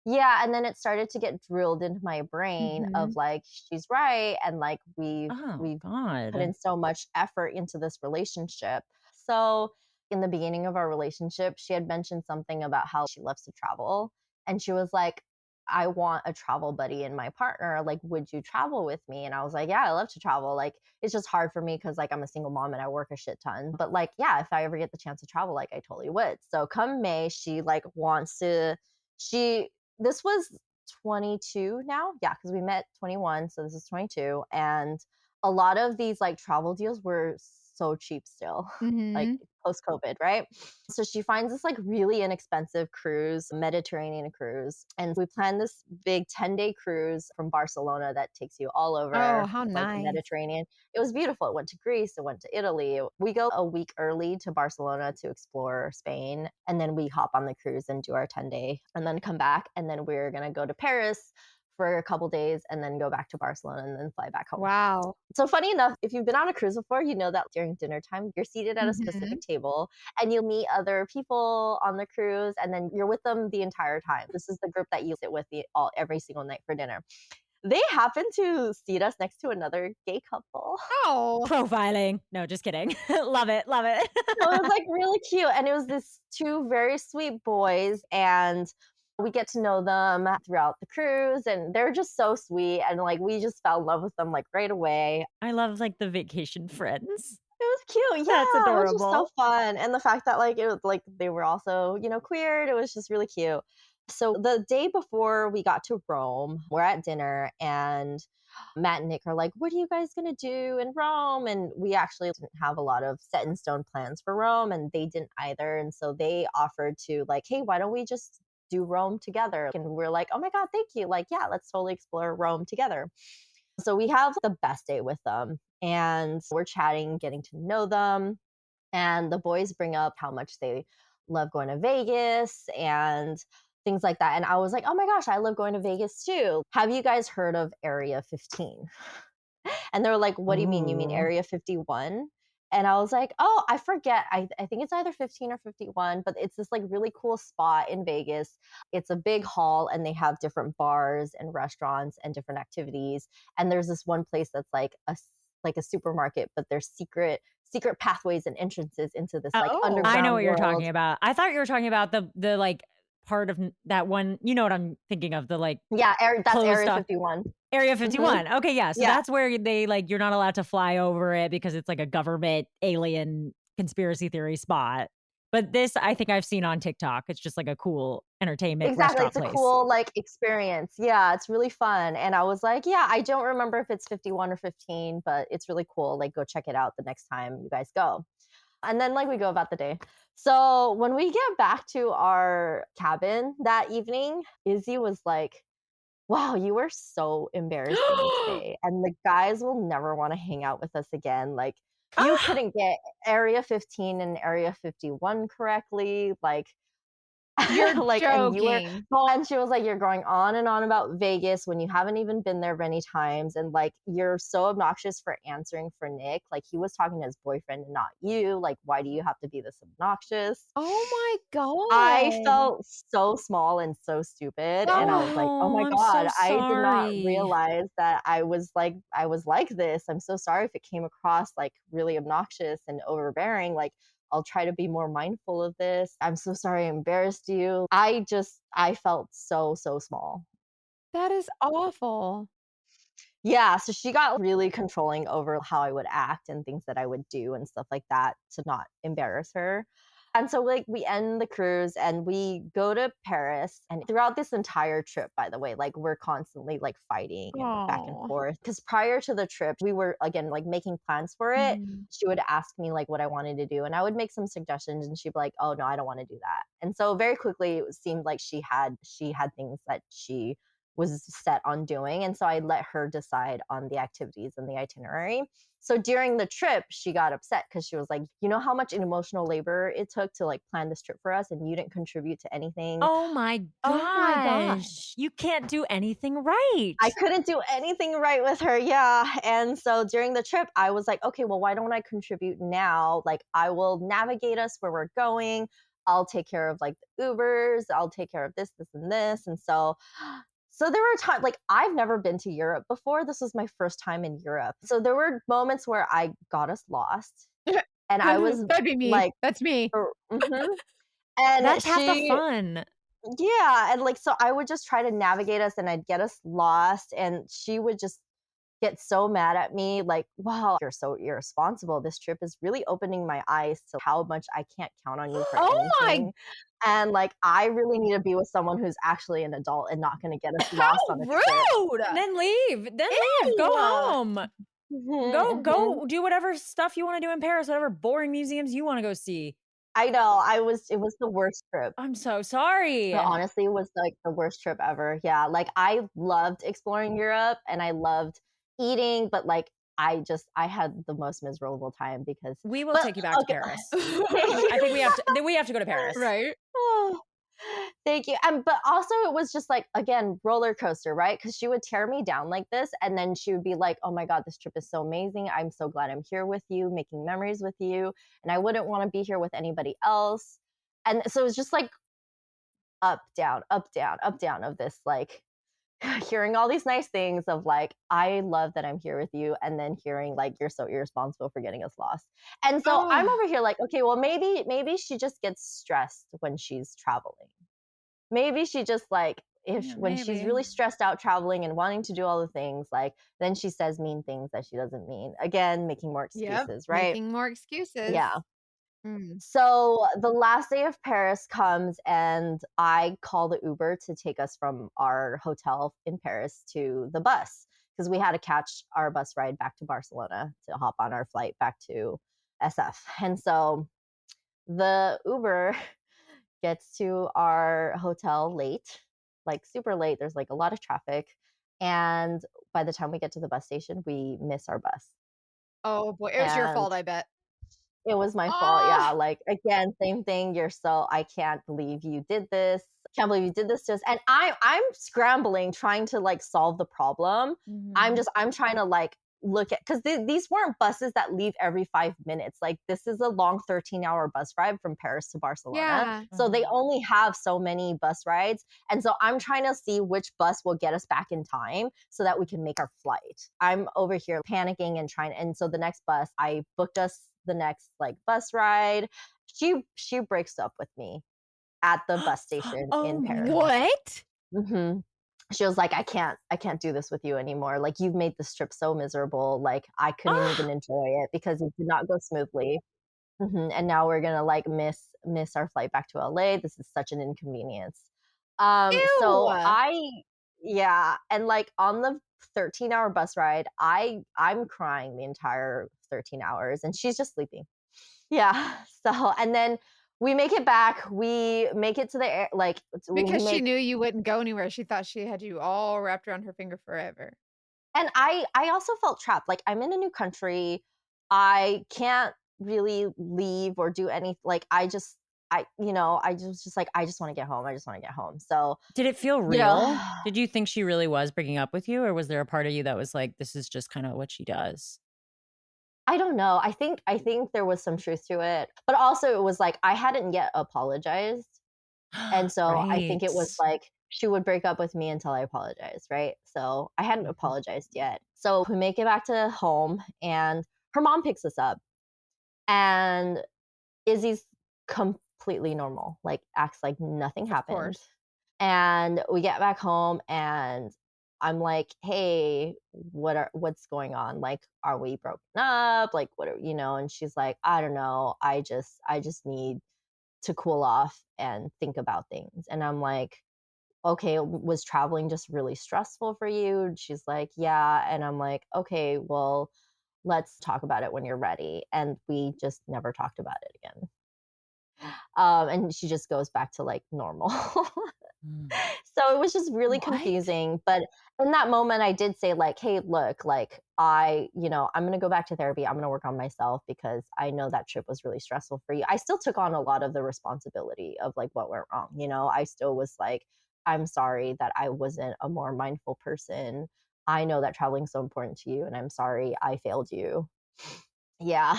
Yeah, and then it started to get drilled into my brain of Mhm. like, she's right. And like, Oh we've put in God. so much effort into this relationship. So, in the beginning of our relationship, she had mentioned something about how she loves to travel. And she was like, I want a travel buddy in my partner. Like, would you travel with me? And I was like, yeah, I love to travel. Like, it's just hard for me because, like, I'm a single mom and I work a shit ton. But, like, yeah, if I ever get the chance to travel, like, I totally would. So, come May, she, like, wants to, she, this was 22 now. Yeah, because we met 21. So, this is 22. And a lot of these like travel deals were so cheap still, like Mhm. post COVID, right? So she finds this like really inexpensive cruise, Mediterranean cruise. And we planned this big 10-day cruise from Barcelona that takes you all Oh, over how like the nice. Mediterranean. It was beautiful. It went to Greece, it went to Italy. We go a week early to Barcelona to explore Spain. And then we hop on the cruise and do our 10-day and then come back. And then we're going to go to Paris for a couple days and then go back to Barcelona and then fly back home. Wow. So funny enough, if you've been on a cruise before, you know that during dinner time, you're seated at a Mhm. specific table and you'll meet other people on the cruise and then you're with them the entire time. This is the group that you sit with every single night for dinner. They happen to seat us next to another gay couple. Oh. Profiling. No, just kidding. Love it. Love it. So it was like really cute. And it was this two very sweet boys. And we get to know them throughout the cruise. And they're just so sweet. And like we just fell in love with them like right away. I love like the vacation friends. It was cute, That's yeah, it was just so adorable. fun, and the fact that, like, it was like, they were also, queer, it was just really cute. So, the day before we got to Rome, we're at dinner, and Matt and Nick are like, "What are you guys gonna do in Rome?" And we actually didn't have a lot of set in stone plans for Rome, and they didn't either, and so they offered to, like, "Hey, why don't we just do Rome together?" And we're like, "Oh my god, thank you, like, yeah, let's totally explore Rome together." So we have the best day with them and we're chatting, getting to know them. And the boys bring up how much they love going to Vegas and things like that. And I was like, oh my gosh, I love going to Vegas too. Have you guys heard of Area 15? And they were like, what do you mean? You mean Ooh. Area 51? And I was like, oh, I forget. I think it's either 15 or 51, but it's this like really cool spot in Vegas. It's a big hall and they have different bars and restaurants and different activities. And there's this one place that's like like a supermarket, but there's secret pathways and entrances into this like Oh. I know underground what you're world. talking about. I thought you were talking about the like part of that one, you know what I'm thinking of, the like Yeah, that's closed Area off 51. Area Mhm. 51. Okay, yeah. So Yeah. that's where they like, you're not allowed to fly over it because it's like a government alien conspiracy theory spot. But this, I think I've seen on TikTok. It's just like a cool entertainment Exactly. restaurant It's a place. cool like experience. Yeah, it's really fun. And I was like, yeah, I don't remember if it's 51 or 15, but it's really cool. Like, go check it out the next time you guys go. And then like we go about the day. So when we get back to our cabin that evening, Izzy was like, wow, you were so embarrassing today. And the guys will never want to hang out with us again. Like, you couldn't get Area 15 and Area 51 correctly. Like, You're like, and you were, joking. well, and she was like, you're going on and on about Vegas when you haven't even been there many times. And like, you're so obnoxious for answering for Nick. Like, he was talking to his boyfriend and not you. Like, why do you have to be this obnoxious? Oh my God. I felt so small and so stupid. And I was like, oh my I'm God, so I did not sorry. realize that I was like this. I'm so sorry if it came across like really obnoxious and overbearing. Like, I'll try to be more mindful of this. I'm so sorry I embarrassed you. I felt so, so small. That is awful. Yeah, so she got really controlling over how I would act and things that I would do and stuff like that to not embarrass her. And so like we end the cruise and we go to Paris, and throughout this entire trip, by the way, like we're constantly like fighting and back and Aw. forth, because prior to the trip we were again like making plans for it. Mhm. She would ask me like what I wanted to do, and I would make some suggestions, and she'd be like, oh no, I don't want to do that. And so very quickly it seemed like she had things that she was set on doing. And so I let her decide on the activities and the itinerary. So during the trip, she got upset because she was like, you know how much emotional labor it took to like plan this trip for us, and you didn't contribute to anything. Oh my Oh my God. gosh. You can't do anything right. I couldn't do anything right with her. Yeah. And so during the trip, I was like, okay, well, why don't I contribute now? Like, I will navigate us where we're going. I'll take care of like the Ubers. I'll take care of this, this, and this. And so there were times like I've never been to Europe before. This was my first time in Europe. So there were moments where I got us lost, and I was That'd be me. like, That's me. mhm. And That's half the fun. yeah, and like so I would just try to navigate us, and I'd get us lost, and she would just get so mad at me like, wow, you're so irresponsible. This trip is really opening my eyes to how much I can't count on you for Oh my, anything. And like, I really need to be with someone who's actually an adult and not going to get us how lost on a trip. rude. Then leave. Then leave. Go Ew. home. Mhm, mhm. Go do whatever stuff you want to do in Paris, whatever boring museums you want to go see. I know. It was the worst trip. I'm so sorry. But honestly, it was like the worst trip ever. Yeah. Like, I loved exploring Europe and I loved eating, but like I had the most miserable time because We will but take you back to okay. Paris. I think we have to go to Paris. Right. Oh, thank you. But also it was just like again roller coaster, right? Because she would tear me down like this, and then she would be like, "Oh my God, this trip is so amazing! I'm so glad I'm here with you, making memories with you, and I wouldn't want to be here with anybody else." And so it was just like up, down, up, down, up, down of this like hearing all these nice things of like, I love that I'm here with you, and then hearing like you're so irresponsible for getting us lost. And so I'm Oh, over here like, okay, well maybe she just gets stressed when she's traveling. Maybe she just like if Yeah, when she's maybe. really stressed out traveling and wanting to do all the things, like then she says mean things that she doesn't mean. Again, making more yep. excuses, right? Making more excuses. Yeah. Mm. So the last day of Paris comes, and I call the Uber to take us from our hotel in Paris to the bus, because we had to catch our bus ride back to Barcelona to hop on our flight back to SF. And so the Uber gets to our hotel late, like super late. There's like a lot of traffic. And by the time we get to the bus station, we miss our bus. Oh boy, it was your And fault, I bet. it was my fault. Yeah. Ah, Like, again, same thing. I can't believe you did this. Can't believe you did this to us. And I'm scrambling, trying to like solve the problem. Mhm. I'm trying to like look at, because these weren't buses that leave every 5 minutes. Like, this is a long 13-hour bus ride from Paris to Barcelona. yeah. So they only have so many bus rides. And so I'm trying to see which bus will get us back in time so that we can make our flight. I'm over here panicking and trying. And so the next bus, I booked us the next like bus ride. She breaks up with me at the bus station Oh in my Paris. God. What? hmm She was like, I can't do this with you anymore. Like, you've made this trip so miserable. Like, I couldn't even enjoy it because it did not go smoothly. And now we're gonna like miss our flight back to LA. This is such an inconvenience. So Ew. yeah, and like on the 13-hour bus ride, I'm crying the entire 13 hours, and she's just sleeping. Yeah. So and then we make it back. We make it to the air. Like we Because she make knew you wouldn't go anywhere. She thought she had you all wrapped around her finger forever. And I also felt trapped. Like, I'm in a new country. I can't really leave or do any like, I just like, I just wanna get home. I just wanna get home. So, Did it feel you know, real? Did you think she really was breaking up with you, or was there a part of you that was like, this is just kind of what she does? I don't know. I think there was some truth to it, but also it was like I hadn't yet apologized. And so I think Right. it was like she would break up with me until I apologized, right? So I hadn't Mhm. apologized yet. So we make it back to home and her mom picks us up and Izzy's completely normal, like acts like nothing Of happened. course. And we get back home and I'm like, "Hey, what's going on? Like, are we broken up? Like, what are, and she's like, "I don't know. I just need to cool off and think about things." And I'm like, "Okay, was traveling just really stressful for you?" And she's like, "Yeah." And I'm like, "Okay, well, let's talk about it when you're ready." And we just never talked about it again. And she just goes back to like normal. Mm. So it was just really What? confusing. But in that moment, I did say, like, "Hey, look, like, I'm going to go back to therapy. I'm going to work on myself because I know that trip was really stressful for you." I still took on a lot of the responsibility of like what went wrong. I still was like, "I'm sorry that I wasn't a more mindful person. I know that traveling is so important to you, and I'm sorry I failed you." Yeah.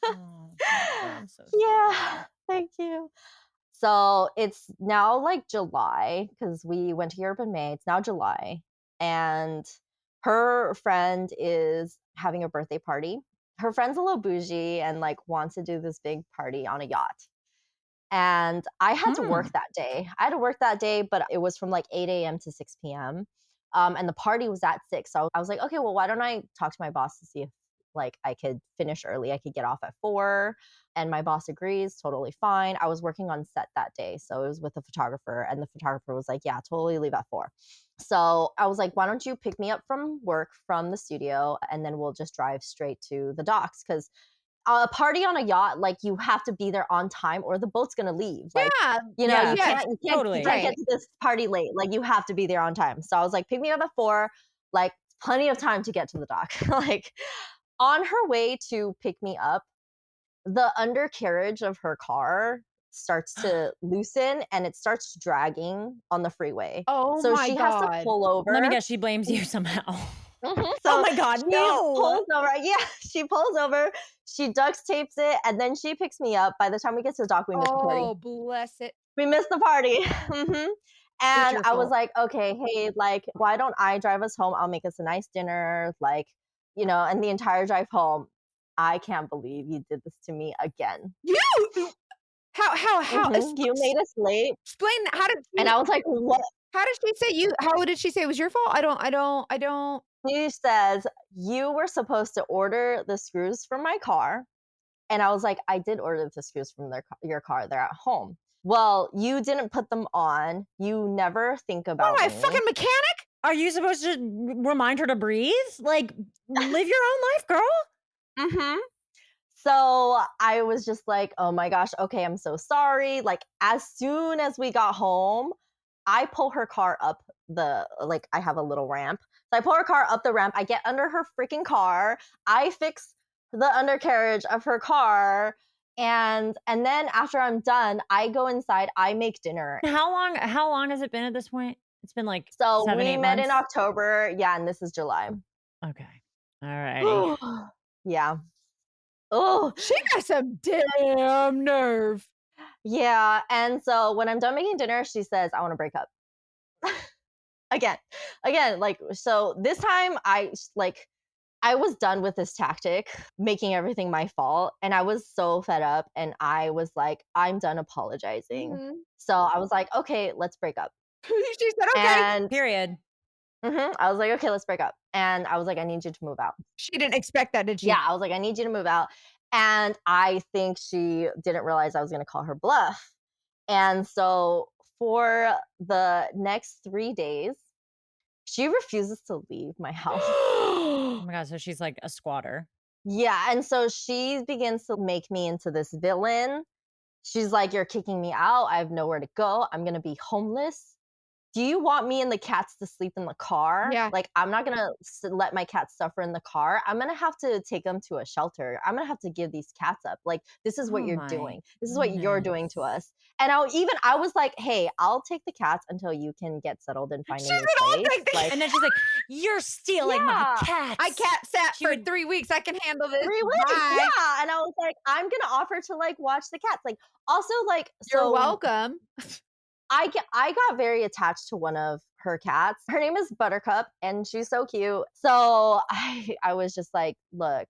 Oh, Jennifer, I'm so Yeah. sorry. Thank you. So it's now like July because we went to Europe in May. It's now July. And her friend is having a birthday party. Her friend's a little bougie and like wants to do this big party on a yacht. And I had to Hmm. work that day. I had to work that day, but it was from like 8 a.m. to 6 p.m. And the party was at 6. So I was like, okay, well, why don't I talk to my boss to see if like I could finish early? I could get off at 4. And my boss agrees, totally fine. I was working on set that day. So it was with a photographer. And the photographer was like, yeah, totally leave at 4. So I was like, why don't you pick me up from work from the studio and then we'll just drive straight to the docks? Because a party on a yacht, like you have to be there on time or the boat's gonna leave. Like, Yeah. Yeah, you Yes. you totally. can't get Right. to this party late. Like you have to be there on time. So I was like, pick me up at 4, like plenty of time to get to the dock. Like on her way to pick me up, the undercarriage of her car starts to loosen and it starts dragging on the freeway. Oh So my she has to God. pull Let me over. guess, she blames you somehow. Oh So my God, she no. pulls over. Yeah, she pulls over. She duct tapes it, and then she picks me up. By the time we get to the dock, we miss the party. Oh, bless it. We missed the party. It was And your I was fault. like, okay, hey, like, why don't I drive us home? I'll make us a nice dinner. Like, and the entire drive home, I can't believe you did this to me again. You how You made us late. explain how did And she I was like, what? how did she say you how did she say it was your fault? I don't She says, you were supposed to order the screws for my car. And I was like, I did order the screws from your car. They're at home. Well, you didn't put them on. You never think what about am I, a me. fucking mechanic? Are you supposed to remind her to breathe? Like, live your own life, girl. hmm So I was just like, oh my gosh, okay, I'm so sorry. Like, as soon as we got home, I pull her car up like, I have a little ramp. So I pull her car up the ramp. I get under her freaking car. I fix the undercarriage of her car. And then after I'm done, I go inside, I make dinner. How long has it been at this point? It's been like So 7, we 8 met in months? October. Yeah, and this is July. Okay. Alrighty. Yeah. Oh, She got some damn nerve. yeah. And so when I'm done making dinner, she says, I want to break up. Again, like, so this time I like I was done with this tactic, making everything my fault. And I was so fed up. And I was like, I'm done apologizing. Mhm. So I was like, okay, let's break up. She said, okay. And Period. I was like, okay, let's break up. And I was like, I need you to move out. She didn't expect that, did she? Yeah, I was like, I need you to move out. And I think she didn't realize I was going to call her bluff. And so for the next 3 days, she refuses to leave my house. Oh my God. So she's like a squatter. Yeah, and so she begins to make me into this villain. She's like, "You're kicking me out. I have nowhere to go. I'm gonna be homeless. Do you want me and the cats to sleep in the car? Yeah. Like, I'm not gonna let my cats suffer in the car. I'm gonna have to take them to a shelter. I'm gonna have to give these cats up. Like, this is what Oh you're my doing. This is what you're doing to goodness. us." And I was like, "Hey, I'll take the cats until you can get settled and find She a said, new I'll place." take the Like, And then she's like, "You're stealing my yeah. cats." I cat sat She for would- 3 weeks. I can handle this. 3 weeks, Bye. yeah, and I was like, "I'm gonna offer to, like, watch the cats." Like, also, like, You're so welcome. I got very attached to one of her cats. Her name is Buttercup, and she's so cute. So I was just like, "Look,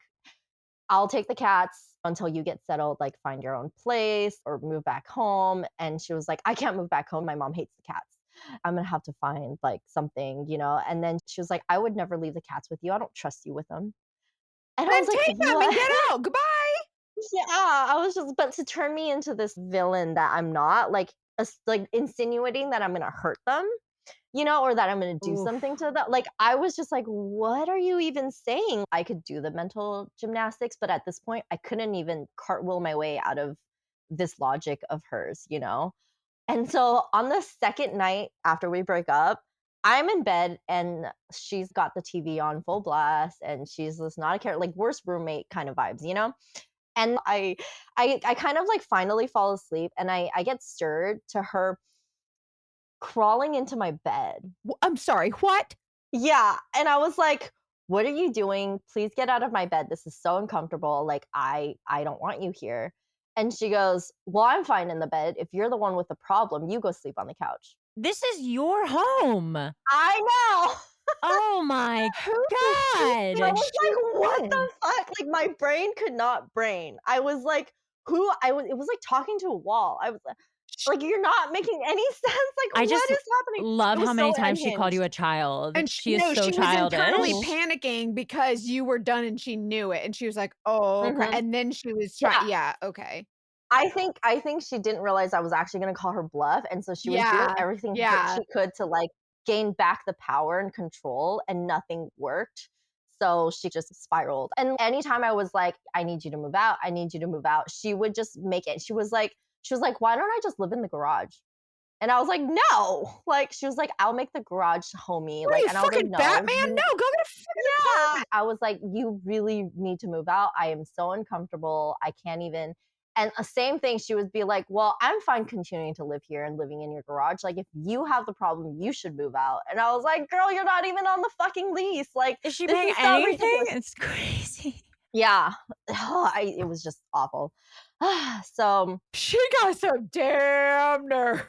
I'll take the cats until you get settled, like, find your own place or move back home." And she was like, "I can't move back home. My mom hates the cats. I'm gonna have to find, like, something, you know?" And then she was like, "I would never leave the cats with you. I don't trust you with them." And I Then was like, take them and "What?" get out. Goodbye. Yeah, I was just, but to turn me into this villain that I'm not, like, like insinuating that I'm gonna hurt them, you know, or that I'm gonna do Oof. something to them. Like, I was just like, what are you even saying? I could do the mental gymnastics, but at this point, I couldn't even cartwheel my way out of this logic of hers, you know? And so on the second night after we break up, I'm in bed and she's got the TV on full blast and she's this not a character, like worst roommate kind of vibes, you know? And I kind of like finally fall asleep and I get stirred to her crawling into my bed. I'm sorry. What? Yeah, and I was like, "What are you doing? Please get out of my bed. This is so uncomfortable. Like I don't want you here." And she goes, "Well, I'm fine in the bed. If you're the one with the problem, you go sleep on the couch." This is your home. I know. Oh my Who does she God. I was she like, "What is? the fuck?" Like my brain could not brain. I was like, "Who?" It was like talking to a wall. I was like, "You're not making any sense. Like, I just what is happening?" love It was how many so times she called you unhinged. a child. And She is no, so she was internally childish. panicking because you were done and she knew it. And she was like, oh, crap. Mhm. And then she was Yeah. yeah, okay. I think she didn't realize I was actually gonna call her bluff, and so she was doing Yeah. everything Yeah. she could to, like, gain back the power and control, and nothing worked. So she just spiraled. And anytime I was like, "I need you to move out. I need you to move out," she would just make it. She was like, "Why don't I just live in the garage?" And I was like, "No." Like, she was like, "I'll make the garage homey." What are Like, you, and I was like, fucking "No, Batman? you No, go get a fucking yeah." apartment. I was like, "You really need to move out. I am so uncomfortable. I can't even." And the same thing, she would be like, "Well, I'm fine continuing to live here and living in your garage. Like, if you have the problem, you should move out." And I was like, "Girl, you're not even on the fucking lease. Like, Is she this paying is so anything? ridiculous." It's crazy. Yeah. It was just awful. So, She got some damn nerve.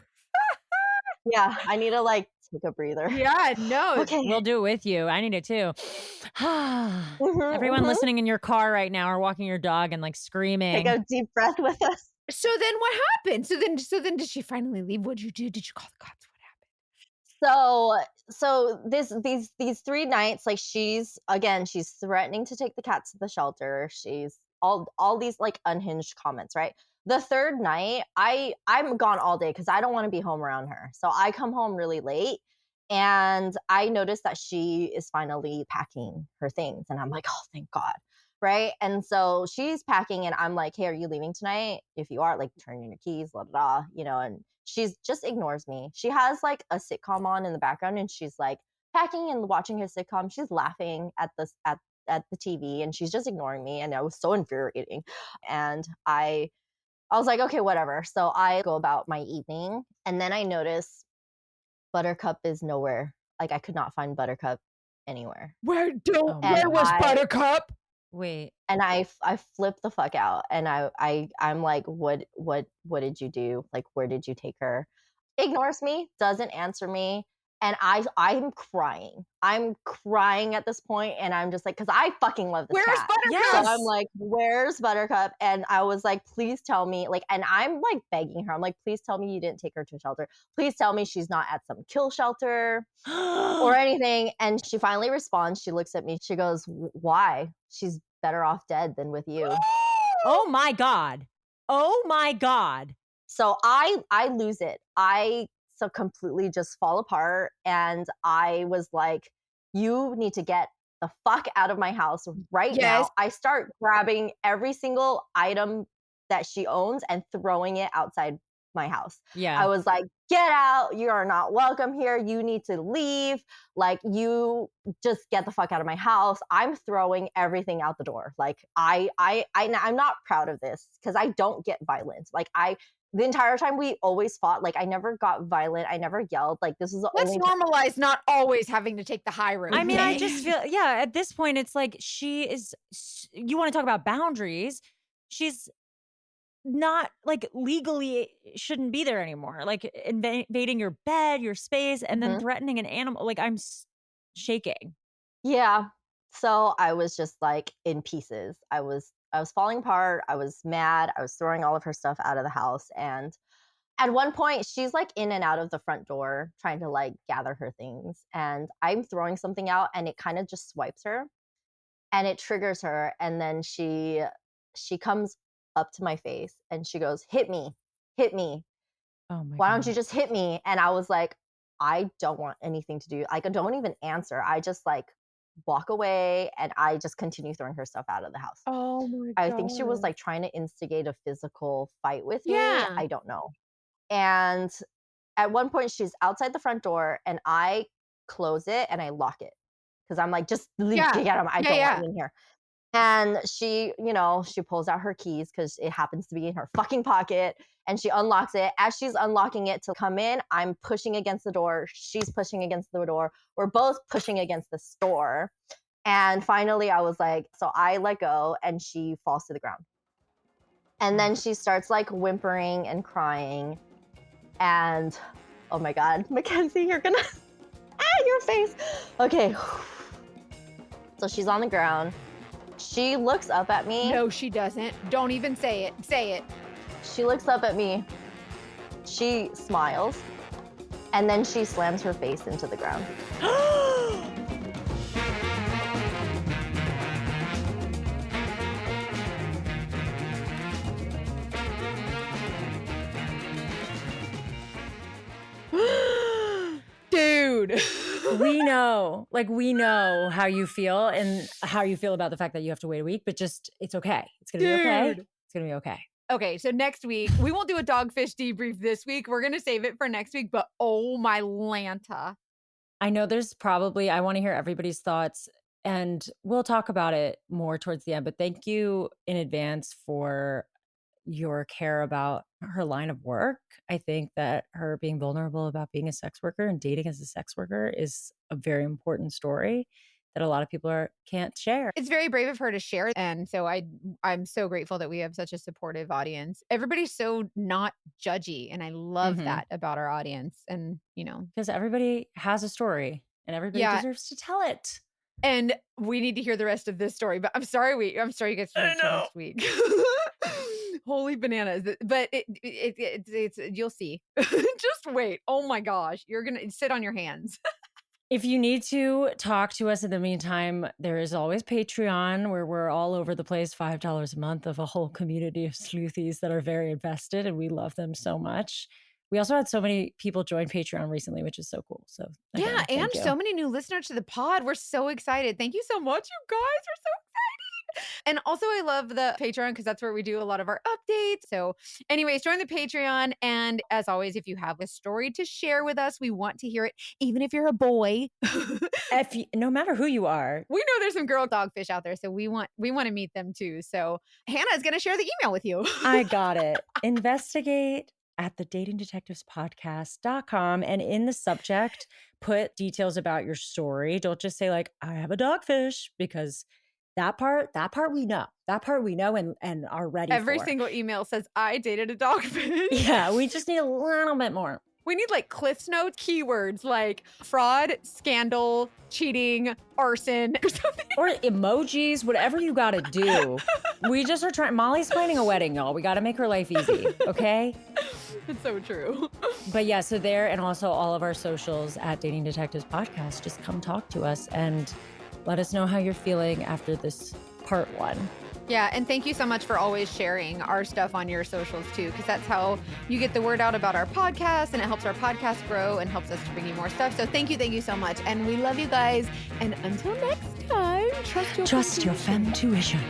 yeah, I need to, like, take a breather. Yeah, no. Okay. We'll do it with you. I need it too. Mhm, Everyone mhm. listening in your car right now or walking your dog and like Take screaming. a deep breath with us. So then what happened? So then did she finally leave? What'd you do? Did you call the cops? What happened? So these 3 nights, like, she's threatening to take the cats to the shelter. She's all these, like, unhinged comments, right? The 3rd night, I'm gone all day because I don't wanna be home around her. So I come home really late, and I notice that she is finally packing her things, and I'm like, "Oh, thank God." Right? And so she's packing, and I'm like, "Hey, are you leaving tonight? If you are, like, turn in your keys, blah, blah, blah," you know, and she's just ignores me. She has like a sitcom on in the background and she's like packing and watching her sitcom. She's laughing at at the TV and she's just ignoring me and it was so infuriating. And I was like, okay, whatever. So I go about my evening and then I notice Buttercup is nowhere. Like I could not find Buttercup anywhere. Oh my Where was God. Buttercup? Wait. And I flipped the fuck out and I'm like, what did you do? Like, where did you take her? Ignores me, doesn't answer me. And I'm crying. I'm crying at this point, and I'm just like, because I fucking love this Where's cat. Buttercup? Yes. So I'm like, where's Buttercup? And I was like, please tell me, like, and I'm like begging her. I'm like, please tell me you didn't take her to a shelter. Please tell me she's not at some kill shelter or anything. And she finally responds. She looks at me. She goes, why? She's better off dead than with you. Oh my God. Oh my God. So I lose it. I so completely just fall apart. And I was like, you need to get the fuck out of my house right Yes. now. I start grabbing every single item that she owns and throwing it outside my house. Yeah. I was like, get out. You are not welcome here. You need to leave. Like, you just get the fuck out of my house. I'm throwing everything out the door. Like, I'm not proud of this because I don't get violent. Like, the entire time we always fought. Like, I never got violent. I never yelled. Like, this is the Let's only normalize not always having to take the high road. I mean, I okay? just feel, yeah, at this point, it's like you want to talk about boundaries. She's not like legally shouldn't be there anymore. Like invading your bed, your space, and then threatening an animal. Like I'm shaking. Yeah. So I was just like in pieces. I was falling apart. I was mad. I was throwing all of her stuff out of the house. And at one point, she's like in and out of the front door trying to like gather her things. And I'm throwing something out and it kind of just swipes her and it triggers her. And then she comes up to my face and she goes, hit me, hit me. Oh my Why God. don't you just hit me? And I was like, I don't want anything to do. Like, I don't even answer. I just like walk away and I just continue throwing her stuff out of the house. Oh my I think she was like trying to instigate a physical fight with me. Yeah. I don't know. And at one point she's outside the front door and I close it and I lock it because I'm like, just leave, Yeah. get out of my, I Yeah, don't yeah. want you in here. And she, she pulls out her keys because it happens to be in her fucking pocket and she unlocks it. As she's unlocking it to come in, I'm pushing against the door. She's pushing against the door. We're both pushing against the door. And finally I was like, so I let go and she falls to the ground. And then she starts like whimpering and crying. And oh my God, Mackenzie, you're gonna, your face. Okay. So she's on the ground. She looks up at me. No, she doesn't. Don't even say it. Say it. She looks up at me. She smiles. And then she slams her face into the ground. Dude. we know how you feel and how you feel about the fact that you have to wait a week, but just it's okay. It's gonna be okay. Dude. It's gonna be okay. Okay, so next week, we won't do a dogfish debrief this week. We're going to save it for next week, but oh my Lanta. I know I want to hear everybody's thoughts and we'll talk about it more towards the end, but thank you in advance for your care about her line of work. I think that her being vulnerable about being a sex worker and dating as a sex worker is a very important story that a lot of people can't share. It's very brave of her to share. And so I'm so grateful that we have such a supportive audience. Everybody's so not judgy. And I love that about our audience. And, because everybody has a story and everybody deserves to tell it. And we need to hear the rest of this story, but I'm sorry you guys for next week. Holy bananas. But it's you'll see. Just wait. Oh my gosh. You're going to sit on your hands. If you need to talk to us in the meantime, there is always Patreon where we're all over the place, $5 a month of a whole community of sleuthies that are very invested and we love them so much. We also had so many people join Patreon recently, which is so cool. So again, and so many new listeners to the pod. We're so excited. Thank you so much, you guys. We're so excited. And also I love the Patreon because that's where we do a lot of our updates. So anyways, join the Patreon. And as always, if you have a story to share with us, we want to hear it, even if you're a boy. No matter who you are. We know there's some girl dogfish out there. So we want to meet them too. So Hannah's going to share the email with you. I got it. Investigate at thedatingdetectivespodcast.com. And in the subject, put details about your story. Don't just say like, I have a dogfish, because that part we know. That part we know and are ready Every for. single email says, I dated a dogfish. Yeah, we just need a little bit more. We need like Cliff's Notes keywords like fraud, scandal, cheating, arson, or something. Or emojis, whatever you gotta do. We just are trying. Molly's planning a wedding, y'all. We gotta make her life easy, okay? It's so true. But yeah, so there, and also all of our socials at Dating Detectives Podcast. Just come talk to us and let us know how you're feeling after this part 1. Yeah, and thank you so much for always sharing our stuff on your socials too, because that's how you get the word out about our podcast, and it helps our podcast grow and helps us to bring you more stuff. So thank you so much. And we love you guys. And until next time, trust your Trust your femtuition.